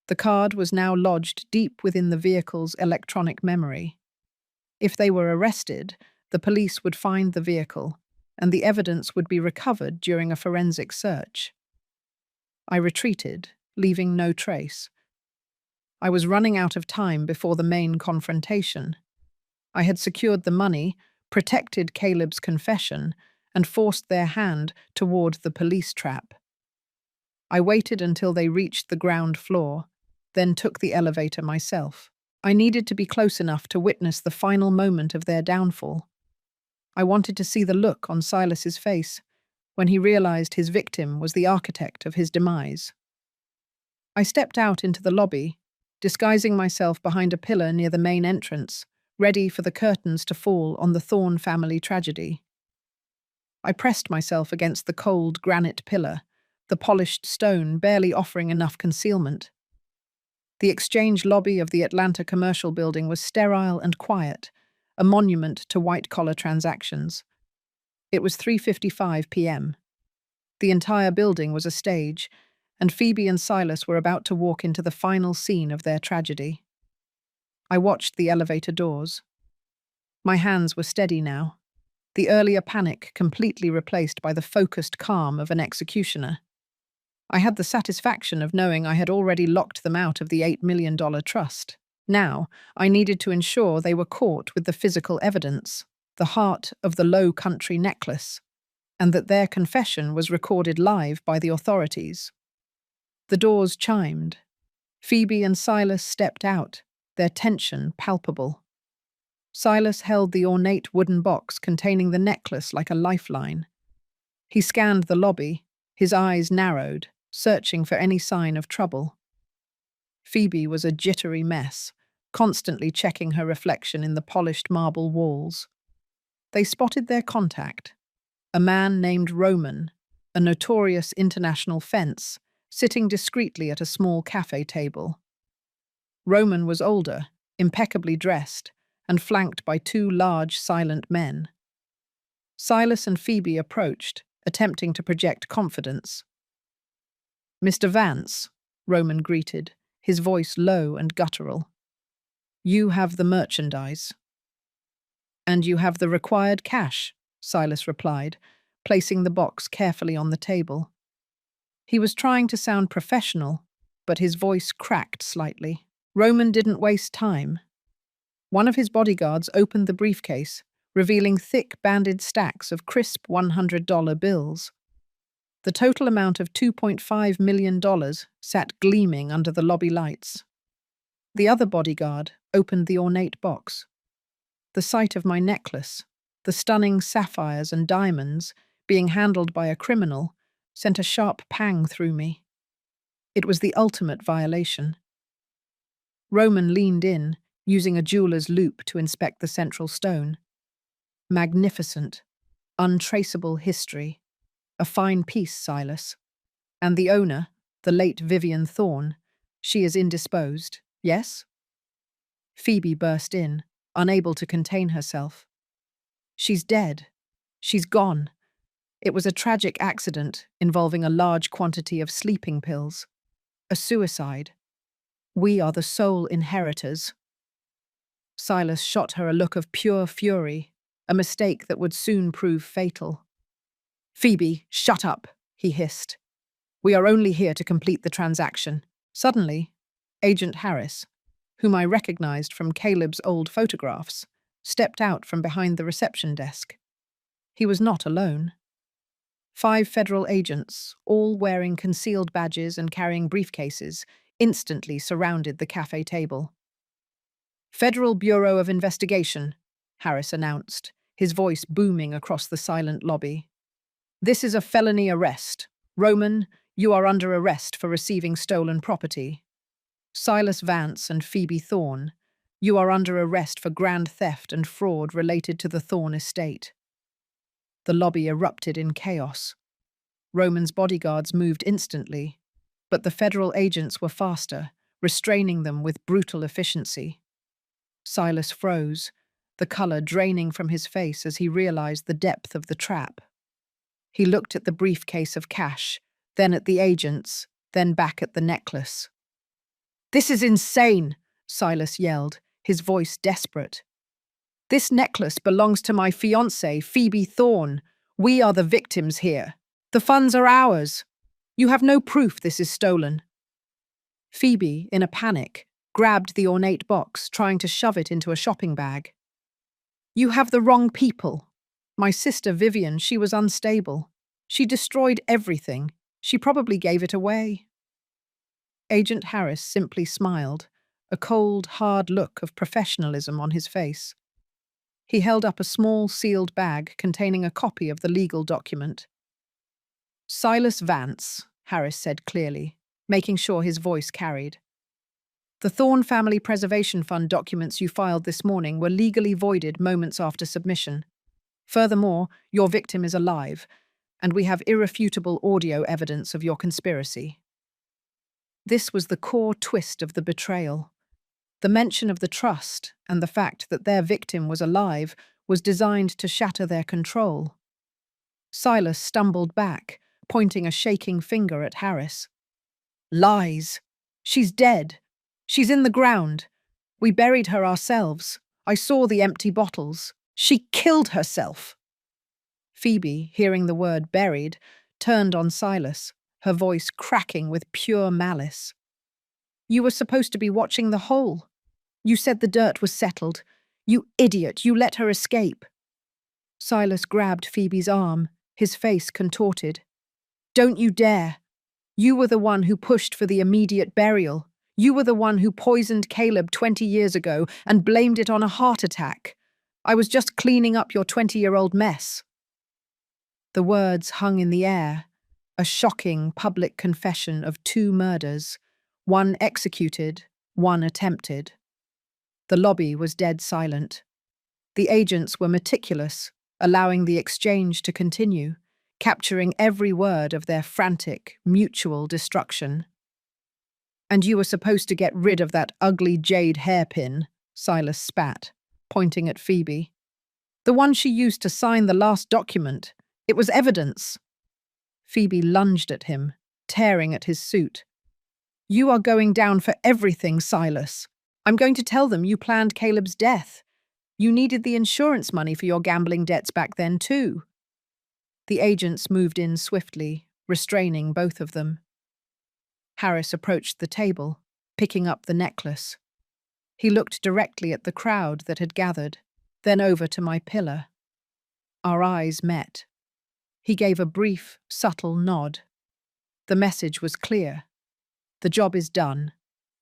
The card was now lodged deep within the vehicle's electronic memory. If they were arrested, the police would find the vehicle, and the evidence would be recovered during a forensic search. I retreated, leaving no trace. I was running out of time before the main confrontation. I had secured the money, protected Caleb's confession, and forced their hand toward the police trap. I waited until they reached the ground floor, then took the elevator myself. I needed to be close enough to witness the final moment of their downfall. I wanted to see the look on Silas's face when he realized his victim was the architect of his demise. I stepped out into the lobby, disguising myself behind a pillar near the main entrance, ready for the curtains to fall on the Thorne family tragedy. I pressed myself against the cold granite pillar, the polished stone barely offering enough concealment. The exchange lobby of the Atlanta Commercial Building was sterile and quiet, a monument to white-collar transactions. It was 3:55 p.m. The entire building was a stage, and Phoebe and Silas were about to walk into the final scene of their tragedy. I watched the elevator doors. My hands were steady now, the earlier panic completely replaced by the focused calm of an executioner. I had the satisfaction of knowing I had already locked them out of the $8 million trust. Now, I needed to ensure they were caught with the physical evidence, the heart of the Low Country necklace, and that their confession was recorded live by the authorities. The doors chimed. Phoebe and Silas stepped out, their tension palpable. Silas held the ornate wooden box containing the necklace like a lifeline. He scanned the lobby, his eyes narrowed, searching for any sign of trouble. Phoebe was a jittery mess, constantly checking her reflection in the polished marble walls. They spotted their contact, a man named Roman, a notorious international fence, sitting discreetly at a small cafe table. Roman was older, impeccably dressed, and flanked by two large, silent men. Silas and Phoebe approached, attempting to project confidence. "Mr. Vance," Roman greeted, his voice low and guttural. "You have the merchandise." "And you have the required cash," Silas replied, placing the box carefully on the table. He was trying to sound professional, but his voice cracked slightly. Roman didn't waste time. One of his bodyguards opened the briefcase, revealing thick banded stacks of crisp $100 bills. The total amount of $2.5 million sat gleaming under the lobby lights. The other bodyguard opened the ornate box. The sight of my necklace, the stunning sapphires and diamonds, being handled by a criminal, sent a sharp pang through me. It was the ultimate violation. Roman leaned in, using a jeweler's loupe to inspect the central stone. Magnificent, untraceable history. A fine piece, Silas. And the owner, the late Vivian Thorne, she is indisposed, yes? Phoebe burst in, unable to contain herself. "She's dead. She's gone. It was a tragic accident involving a large quantity of sleeping pills. A suicide. We are the sole inheritors." Silas shot her a look of pure fury, a mistake that would soon prove fatal. "Phoebe, shut up," he hissed. "We are only here to complete the transaction." Suddenly, Agent Harris, whom I recognized from Caleb's old photographs, stepped out from behind the reception desk. He was not alone. 5 federal agents, all wearing concealed badges and carrying briefcases, instantly surrounded the cafe table. "Federal Bureau of Investigation," Harris announced, his voice booming across the silent lobby. "This is a felony arrest. Roman, you are under arrest for receiving stolen property. Silas Vance and Phoebe Thorne, you are under arrest for grand theft and fraud related to the Thorne estate. The lobby erupted in chaos. Roman's bodyguards moved instantly, but the federal agents were faster, restraining them with brutal efficiency. Silas froze, the color draining from his face as he realized the depth of the trap. He looked at the briefcase of cash, then at the agents, then back at the necklace. "This is insane," Silas yelled, his voice desperate. "This necklace belongs to my fiancée, Phoebe Thorne. We are the victims here. The funds are ours. You have no proof this is stolen." Phoebe, in a panic, grabbed the ornate box, trying to shove it into a shopping bag. "You have the wrong people. My sister Vivian, she was unstable. She destroyed everything. She probably gave it away." Agent Harris simply smiled, a cold, hard look of professionalism on his face. He held up a small, sealed bag containing a copy of the legal document. "Silas Vance," Harris said clearly, making sure his voice carried. "The Thorne Family Preservation Fund documents you filed this morning were legally voided moments after submission. Furthermore, your victim is alive, and we have irrefutable audio evidence of your conspiracy." This was the core twist of the betrayal. The mention of the trust and the fact that their victim was alive was designed to shatter their control. Silas stumbled back, pointing a shaking finger at Harris. "Lies! She's dead! She's in the ground! We buried her ourselves. I saw the empty bottles. She killed herself!" Phoebe, hearing the word buried, turned on Silas, her voice cracking with pure malice. "You were supposed to be watching the hole. You said the dirt was settled. You idiot, you let her escape." Silas grabbed Phoebe's arm, his face contorted. "Don't you dare. You were the one who pushed for the immediate burial. You were the one who poisoned Caleb 20 years ago and blamed it on a heart attack. I was just cleaning up your 20-year-old mess." The words hung in the air, a shocking public confession of two murders, one executed, one attempted. The lobby was dead silent. The agents were meticulous, allowing the exchange to continue, capturing every word of their frantic, mutual destruction. "And you were supposed to get rid of that ugly jade hairpin," Silas spat, pointing at Phoebe. "The one she used to sign the last document. It was evidence." Phoebe lunged at him, tearing at his suit. "You are going down for everything, Silas. I'm going to tell them you planned Caleb's death. You needed the insurance money for your gambling debts back then, too." The agents moved in swiftly, restraining both of them. Harris approached the table, picking up the necklace. He looked directly at the crowd that had gathered, then over to my pillar. Our eyes met. He gave a brief, subtle nod. The message was clear. "The job is done.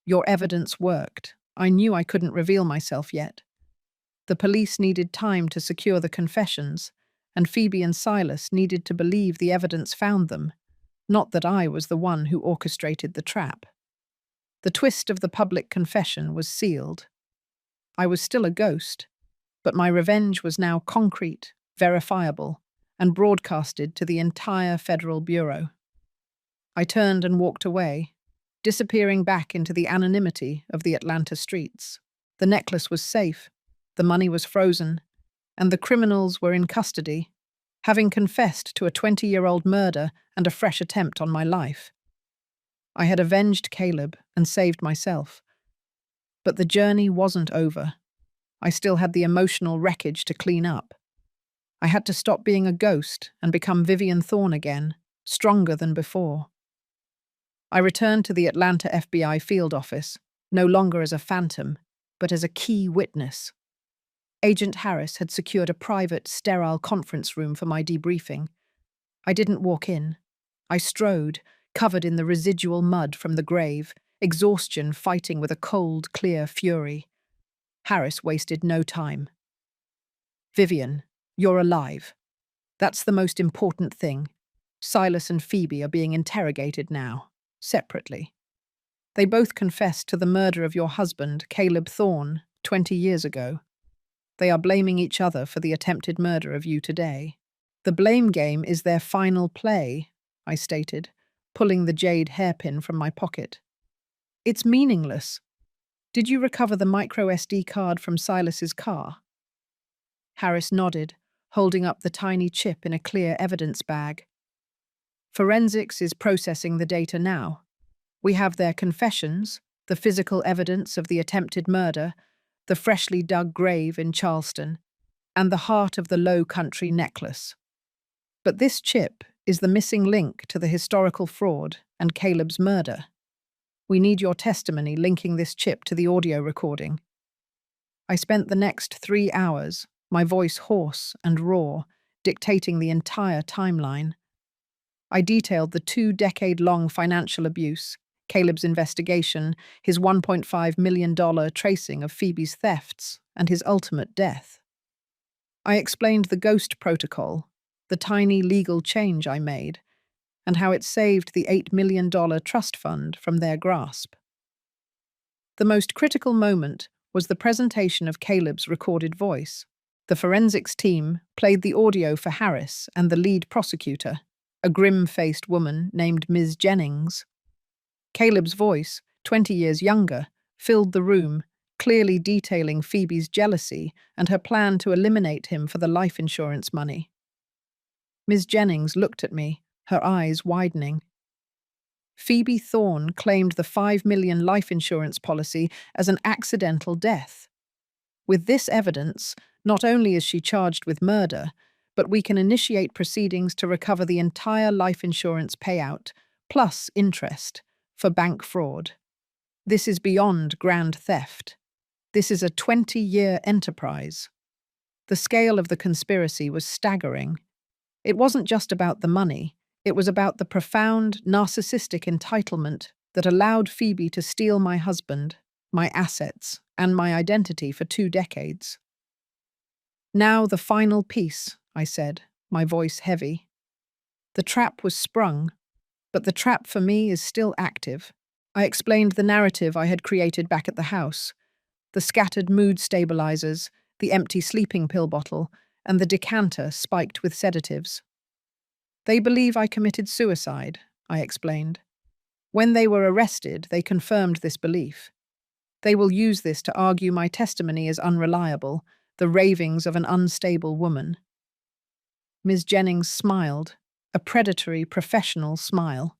Your evidence worked. I knew I couldn't reveal myself yet." The police needed time to secure the confessions, and Phoebe and Silas needed to believe the evidence found them, not that I was the one who orchestrated the trap. The twist of the public confession was sealed. I was still a ghost, but my revenge was now concrete, verifiable, and broadcasted to the entire Federal Bureau. I turned and walked away, disappearing back into the anonymity of the Atlanta streets. The necklace was safe, the money was frozen, and the criminals were in custody, having confessed to a 20-year-old murder and a fresh attempt on my life. I had avenged Caleb and saved myself. But the journey wasn't over. I still had the emotional wreckage to clean up. I had to stop being a ghost and become Vivian Thorne again, stronger than before. I returned to the Atlanta FBI field office, no longer as a phantom, but as a key witness. Agent Harris had secured a private, sterile conference room for my debriefing. I didn't walk in. I strode, covered in the residual mud from the grave, exhaustion fighting with a cold, clear fury. Harris wasted no time. "Vivian, you're alive. That's the most important thing. Silas and Phoebe are being interrogated now, separately. They both confessed to the murder of your husband, Caleb Thorne, 20 years ago. They are blaming each other for the attempted murder of you today. The blame game is their final play, I stated, pulling the jade hairpin from my pocket. It's meaningless. Did you recover the micro SD card from Silas's car? Harris nodded, holding up the tiny chip in a clear evidence bag. Forensics is processing the data now. We have their confessions, the physical evidence of the attempted murder, the freshly dug grave in Charleston, and the heart of the Low Country necklace. But this chip is the missing link to the historical fraud and Caleb's murder. We need your testimony linking this chip to the audio recording. I spent the next 3 hours, my voice hoarse and raw, dictating the entire timeline. I detailed the 2-decade-long financial abuse, Caleb's investigation, his $1.5 million tracing of Phoebe's thefts, and his ultimate death. I explained the ghost protocol, the tiny legal change I made, and how it saved the $8 million trust fund from their grasp. The most critical moment was the presentation of Caleb's recorded voice. The forensics team played the audio for Harris and the lead prosecutor, a grim-faced woman named Ms. Jennings. Caleb's voice, 20 years younger, filled the room, clearly detailing Phoebe's jealousy and her plan to eliminate him for the life insurance money. Ms. Jennings looked at me, her eyes widening. Phoebe Thorne claimed the $5 million life insurance policy as an accidental death. With this evidence, not only is she charged with murder, but we can initiate proceedings to recover the entire life insurance payout, plus interest, for bank fraud. This is beyond grand theft. This is a 20-year enterprise. The scale of the conspiracy was staggering. It wasn't just about the money. It was about the profound, narcissistic entitlement that allowed Phoebe to steal my husband, my assets, and my identity for 2 decades. Now the final piece, I said, my voice heavy. The trap was sprung, but the trap for me is still active. I explained the narrative I had created back at the house, the scattered mood stabilizers, the empty sleeping pill bottle, and the decanter spiked with sedatives. They believe I committed suicide, I explained. When they were arrested, they confirmed this belief. They will use this to argue my testimony is unreliable, the ravings of an unstable woman. Ms. Jennings smiled, a predatory, professional smile.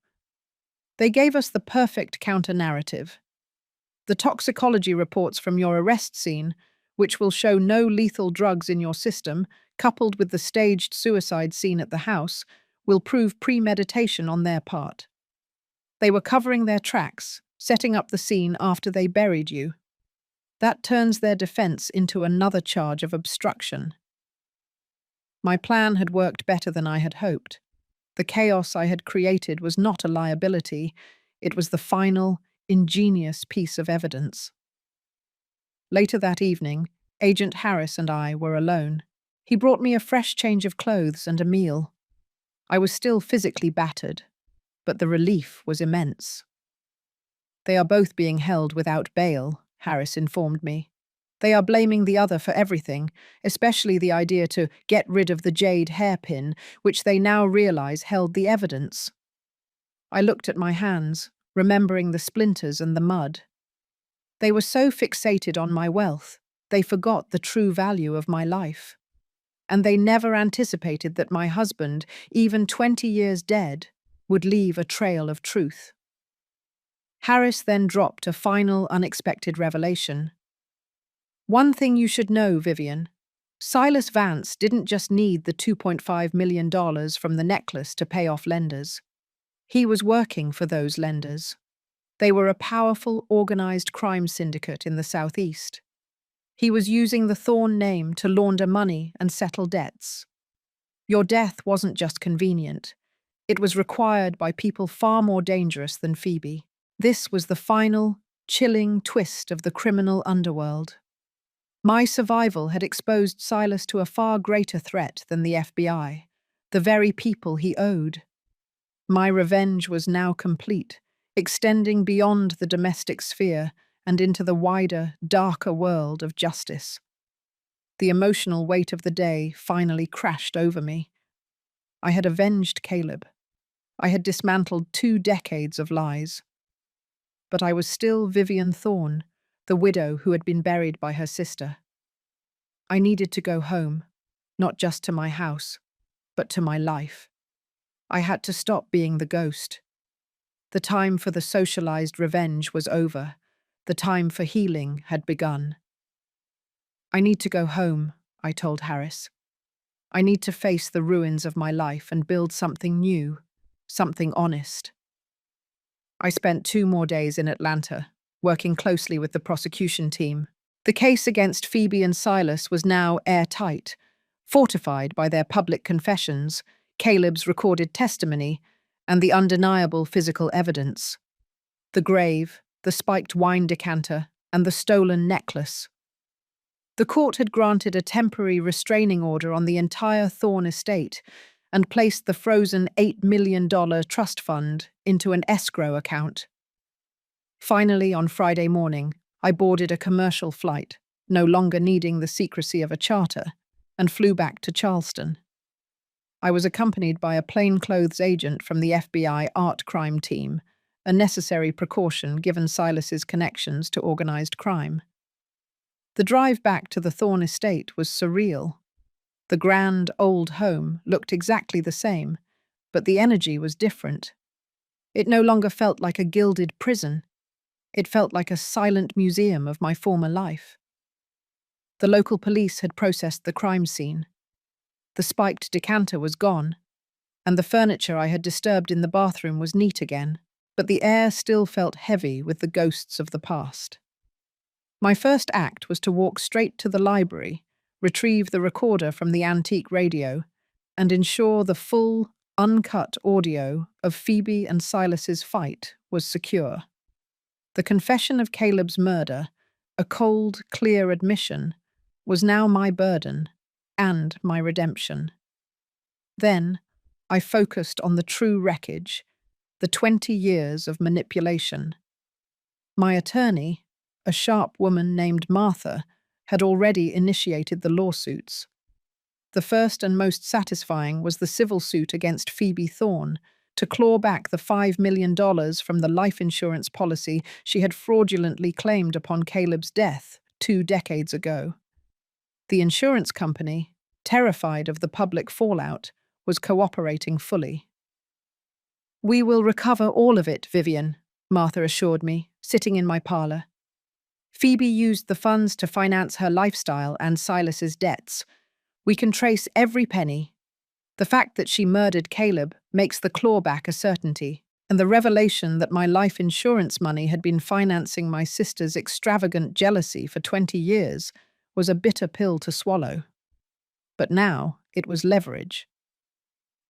They gave us the perfect counter-narrative. The toxicology reports from your arrest scene, which will show no lethal drugs in your system, coupled with the staged suicide scene at the house, will prove premeditation on their part. They were covering their tracks, setting up the scene after they buried you. That turns their defense into another charge of obstruction. My plan had worked better than I had hoped. The chaos I had created was not a liability. It was the final, ingenious piece of evidence. Later that evening, Agent Harris and I were alone. He brought me a fresh change of clothes and a meal. I was still physically battered, but the relief was immense. They are both being held without bail, Harris informed me. They are blaming the other for everything, especially the idea to get rid of the jade hairpin, which they now realize held the evidence. I looked at my hands, remembering the splinters and the mud. They were so fixated on my wealth, they forgot the true value of my life. And they never anticipated that my husband, even 20 years dead, would leave a trail of truth. Harris then dropped a final, unexpected revelation. One thing you should know, Vivian. Silas Vance didn't just need the $2.5 million from the necklace to pay off lenders. He was working for those lenders. They were a powerful, organized crime syndicate in the Southeast. He was using the Thorne name to launder money and settle debts. Your death wasn't just convenient. It was required by people far more dangerous than Phoebe. This was the final, chilling twist of the criminal underworld. My survival had exposed Silas to a far greater threat than the FBI, the very people he owed. My revenge was now complete, extending beyond the domestic sphere and into the wider, darker world of justice. The emotional weight of the day finally crashed over me. I had avenged Caleb. I had dismantled 2 decades of lies. But I was still Vivian Thorne, the widow who had been buried by her sister. I needed to go home, not just to my house, but to my life. I had to stop being the ghost. The time for the socialized revenge was over. The time for healing had begun. I need to go home, I told Harris. I need to face the ruins of my life and build something new, something honest. I spent 2 more days in Atlanta, working closely with the prosecution team. The case against Phoebe and Silas was now airtight, fortified by their public confessions, Caleb's recorded testimony, and the undeniable physical evidence. The grave, the spiked wine decanter, and the stolen necklace. The court had granted a temporary restraining order on the entire Thorne estate and placed the frozen $8 million trust fund into an escrow account. Finally, on Friday morning, I boarded a commercial flight, no longer needing the secrecy of a charter, and flew back to Charleston. I was accompanied by a plainclothes agent from the FBI art crime team, a necessary precaution given Silas's connections to organized crime. The drive back to the Thorne estate was surreal. The grand, old home looked exactly the same, but the energy was different. It no longer felt like a gilded prison. It felt like a silent museum of my former life. The local police had processed the crime scene. The spiked decanter was gone, and the furniture I had disturbed in the bathroom was neat again, but the air still felt heavy with the ghosts of the past. My first act was to walk straight to the library, retrieve the recorder from the antique radio, and ensure the full, uncut audio of Phoebe and Silas's fight was secure. The confession of Caleb's murder, a cold, clear admission, was now my burden and my redemption. Then, I focused on the true wreckage, the 20 years of manipulation. My attorney, a sharp woman named Martha, had already initiated the lawsuits. The first and most satisfying was the civil suit against Phoebe Thorne to claw back the $5 million from the life insurance policy she had fraudulently claimed upon Caleb's death 2 decades ago. The insurance company, terrified of the public fallout, was cooperating fully. "We will recover all of it, Vivian," Martha assured me, sitting in my parlor. "Phoebe used the funds to finance her lifestyle and Silas's debts. We can trace every penny. The fact that she murdered Caleb makes the clawback a certainty, and the revelation that my life insurance money had been financing my sister's extravagant jealousy for 20 years was a bitter pill to swallow. But now it was leverage.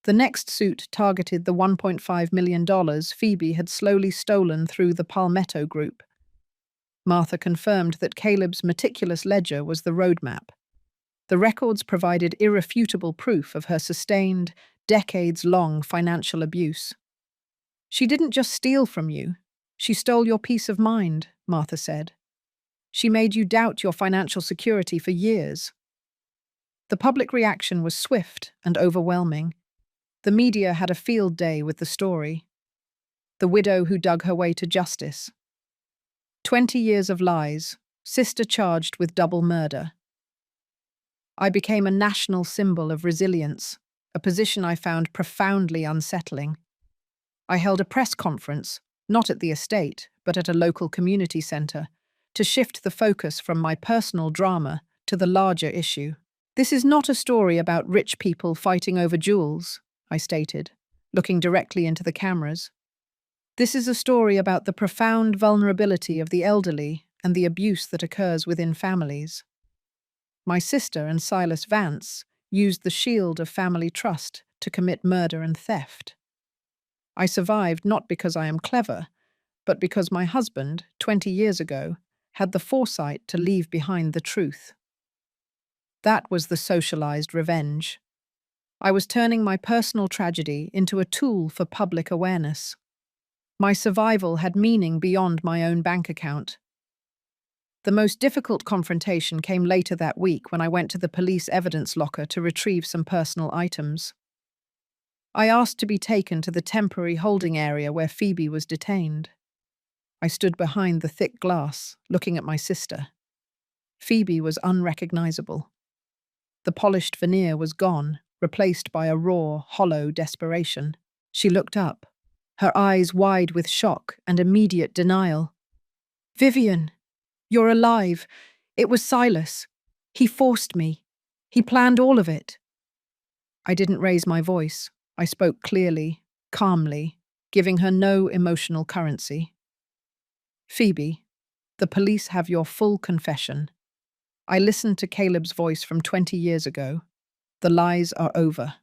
The next suit targeted the $1.5 million Phoebe had slowly stolen through the Palmetto Group. Martha confirmed that Caleb's meticulous ledger was the roadmap. The records provided irrefutable proof of her sustained, decades-long financial abuse. "She didn't just steal from you. She stole your peace of mind," Martha said. "She made you doubt your financial security for years." The public reaction was swift and overwhelming. The media had a field day with the story. The widow who dug her way to justice. 20 years of lies, sister charged with double murder. I became a national symbol of resilience, a position I found profoundly unsettling. I held a press conference, not at the estate, but at a local community centre, to shift the focus from my personal drama to the larger issue. "This is not a story about rich people fighting over jewels," I stated, looking directly into the cameras. "This is a story about the profound vulnerability of the elderly and the abuse that occurs within families. My sister and Silas Vance used the shield of family trust to commit murder and theft. I survived not because I am clever, but because my husband, 20 years ago, had the foresight to leave behind the truth. That was the socialized revenge. I was turning my personal tragedy into a tool for public awareness. My survival had meaning beyond my own bank account. The most difficult confrontation came later that week when I went to the police evidence locker to retrieve some personal items. I asked to be taken to the temporary holding area where Phoebe was detained. I stood behind the thick glass, looking at my sister. Phoebe was unrecognizable. The polished veneer was gone, replaced by a raw, hollow desperation. She looked up, her eyes wide with shock and immediate denial. "Vivian, you're alive. It was Silas. He forced me. He planned all of it." I didn't raise my voice. I spoke clearly, calmly, giving her no emotional currency. "Phoebe, the police have your full confession. I listened to Caleb's voice from 20 years ago. The lies are over."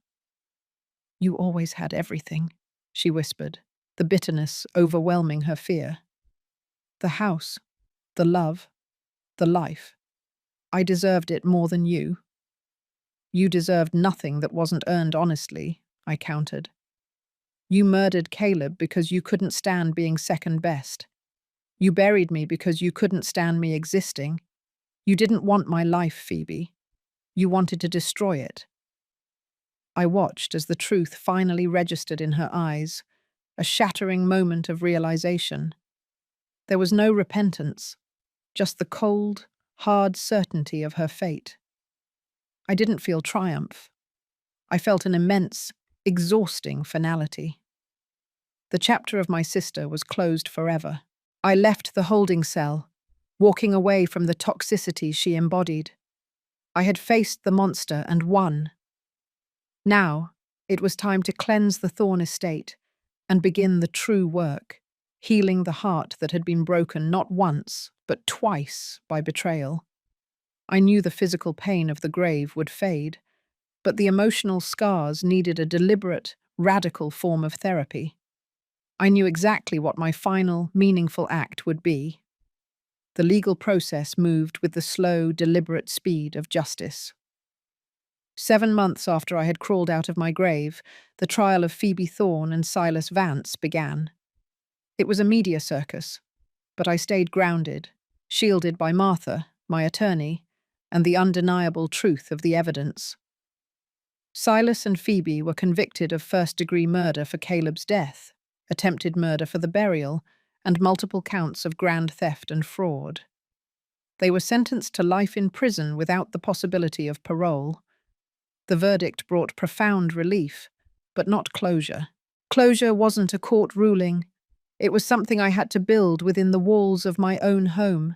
"You always had everything," she whispered, the bitterness overwhelming her fear. "The house, the love, the life. I deserved it more than you." "You deserved nothing that wasn't earned honestly," I countered. "You murdered Caleb because you couldn't stand being second best. You buried me because you couldn't stand me existing. You didn't want my life, Phoebe. You wanted to destroy it." I watched as the truth finally registered in her eyes, a shattering moment of realization. There was no repentance, just the cold, hard certainty of her fate. I didn't feel triumph. I felt an immense, exhausting finality. The chapter of my sister was closed forever. I left the holding cell, walking away from the toxicity she embodied. I had faced the monster and won. Now, it was time to cleanse the Thorn estate and begin the true work, healing the heart that had been broken not once, but twice by betrayal. I knew the physical pain of the grave would fade, but the emotional scars needed a deliberate, radical form of therapy. I knew exactly what my final, meaningful act would be. The legal process moved with the slow, deliberate speed of justice. 7 months after I had crawled out of my grave, the trial of Phoebe Thorne and Silas Vance began. It was a media circus, but I stayed grounded, shielded by Martha, my attorney, and the undeniable truth of the evidence. Silas and Phoebe were convicted of first-degree murder for Caleb's death, attempted murder for the burial, and multiple counts of grand theft and fraud. They were sentenced to life in prison without the possibility of parole. The verdict brought profound relief, but not closure. Closure wasn't a court ruling. It was something I had to build within the walls of my own home.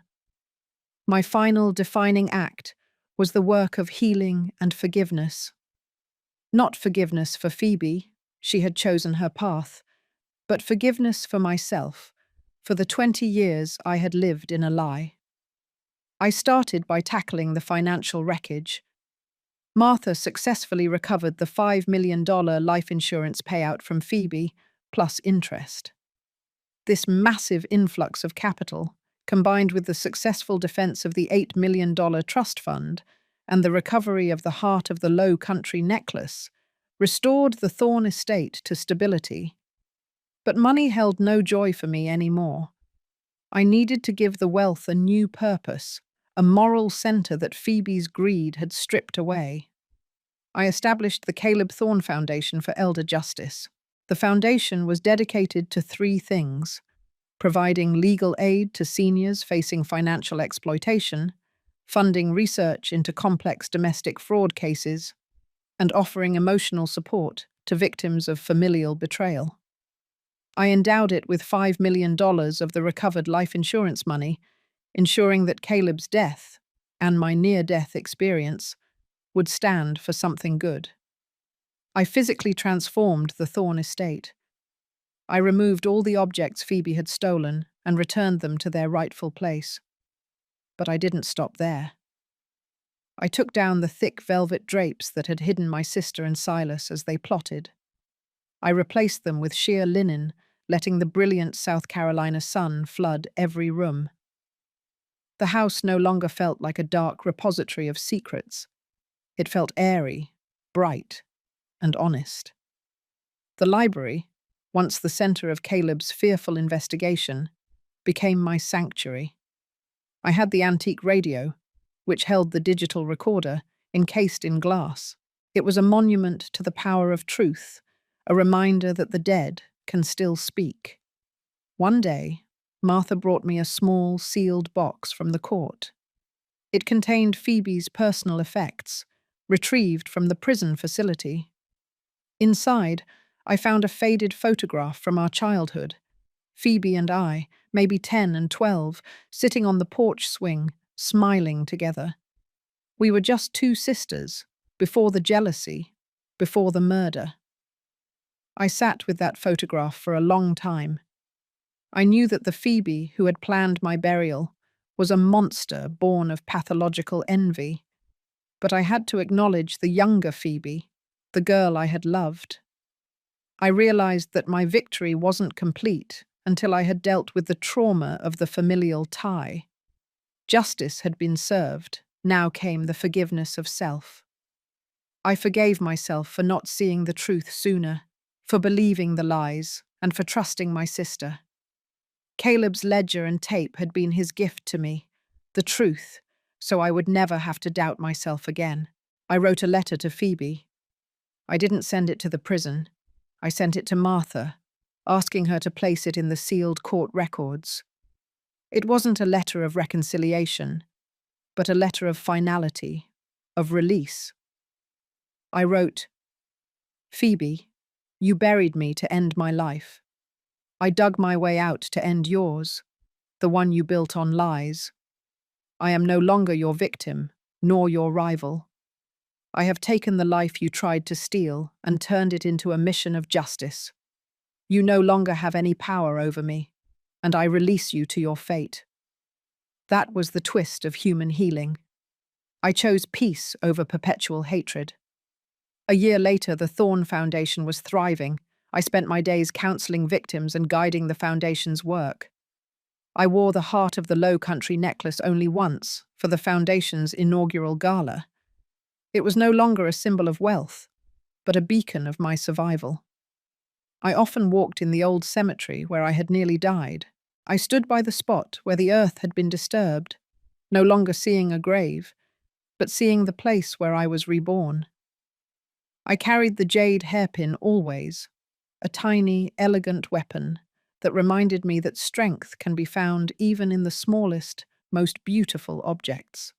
My final defining act was the work of healing and forgiveness. Not forgiveness for Phoebe, she had chosen her path, but forgiveness for myself, for the 20 years I had lived in a lie. I started by tackling the financial wreckage. Martha successfully recovered the $5 million life insurance payout from Phoebe, plus interest. This massive influx of capital, combined with the successful defense of the $8 million trust fund and the recovery of the Heart of the Low Country necklace, restored the Thorne estate to stability. But money held no joy for me anymore. I needed to give the wealth a new purpose, a moral center that Phoebe's greed had stripped away. I established the Caleb Thorne Foundation for Elder Justice. The foundation was dedicated to 3 things: providing legal aid to seniors facing financial exploitation, funding research into complex domestic fraud cases, and offering emotional support to victims of familial betrayal. I endowed it with $5 million of the recovered life insurance money, ensuring that Caleb's death, and my near-death experience, would stand for something good. I physically transformed the Thorne estate. I removed all the objects Phoebe had stolen and returned them to their rightful place. But I didn't stop there. I took down the thick velvet drapes that had hidden my sister and Silas as they plotted. I replaced them with sheer linen, letting the brilliant South Carolina sun flood every room. The house no longer felt like a dark repository of secrets. It felt airy, bright, and honest. The library, once the center of Caleb's fearful investigation, became my sanctuary. I had the antique radio, which held the digital recorder, encased in glass. It was a monument to the power of truth, a reminder that the dead can still speak. One day, Martha brought me a small, sealed box from the court. It contained Phoebe's personal effects, retrieved from the prison facility. Inside, I found a faded photograph from our childhood. Phoebe and I, maybe 10 and 12, sitting on the porch swing, smiling together. We were just two sisters, before the jealousy, before the murder. I sat with that photograph for a long time. I knew that the Phoebe who had planned my burial was a monster born of pathological envy, but I had to acknowledge the younger Phoebe, the girl I had loved. I realized that my victory wasn't complete until I had dealt with the trauma of the familial tie. Justice had been served, now came the forgiveness of self. I forgave myself for not seeing the truth sooner, for believing the lies, and for trusting my sister. Caleb's ledger and tape had been his gift to me, the truth, so I would never have to doubt myself again. I wrote a letter to Phoebe. I didn't send it to the prison. I sent it to Martha, asking her to place it in the sealed court records. It wasn't a letter of reconciliation, but a letter of finality, of release. I wrote, "Phoebe, you buried me to end my life. I dug my way out to end yours, the one you built on lies. I am no longer your victim, nor your rival. I have taken the life you tried to steal and turned it into a mission of justice. You no longer have any power over me, and I release you to your fate." That was the twist of human healing. I chose peace over perpetual hatred. A year later, the Thorn Foundation was thriving. I spent my days counseling victims and guiding the foundation's work. I wore the Heart of the Low Country necklace only once, for the foundation's inaugural gala. It was no longer a symbol of wealth, but a beacon of my survival. I often walked in the old cemetery where I had nearly died. I stood by the spot where the earth had been disturbed, no longer seeing a grave, but seeing the place where I was reborn. I carried the jade hairpin always, a tiny, elegant weapon that reminded me that strength can be found even in the smallest, most beautiful objects.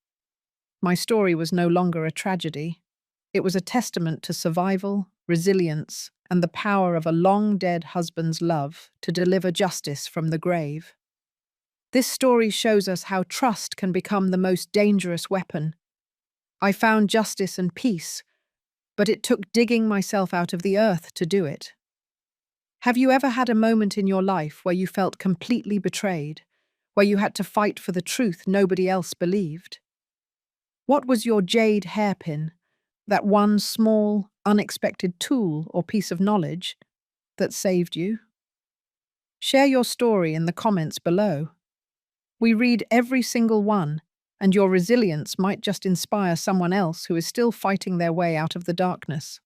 My story was no longer a tragedy. It was a testament to survival, resilience, and the power of a long-dead husband's love to deliver justice from the grave. This story shows us how trust can become the most dangerous weapon. I found justice and peace, but it took digging myself out of the earth to do it. Have you ever had a moment in your life where you felt completely betrayed, where you had to fight for the truth nobody else believed? What was your jade hairpin, that one small, unexpected tool or piece of knowledge that saved you? Share your story in the comments below. We read every single one, and your resilience might just inspire someone else who is still fighting their way out of the darkness.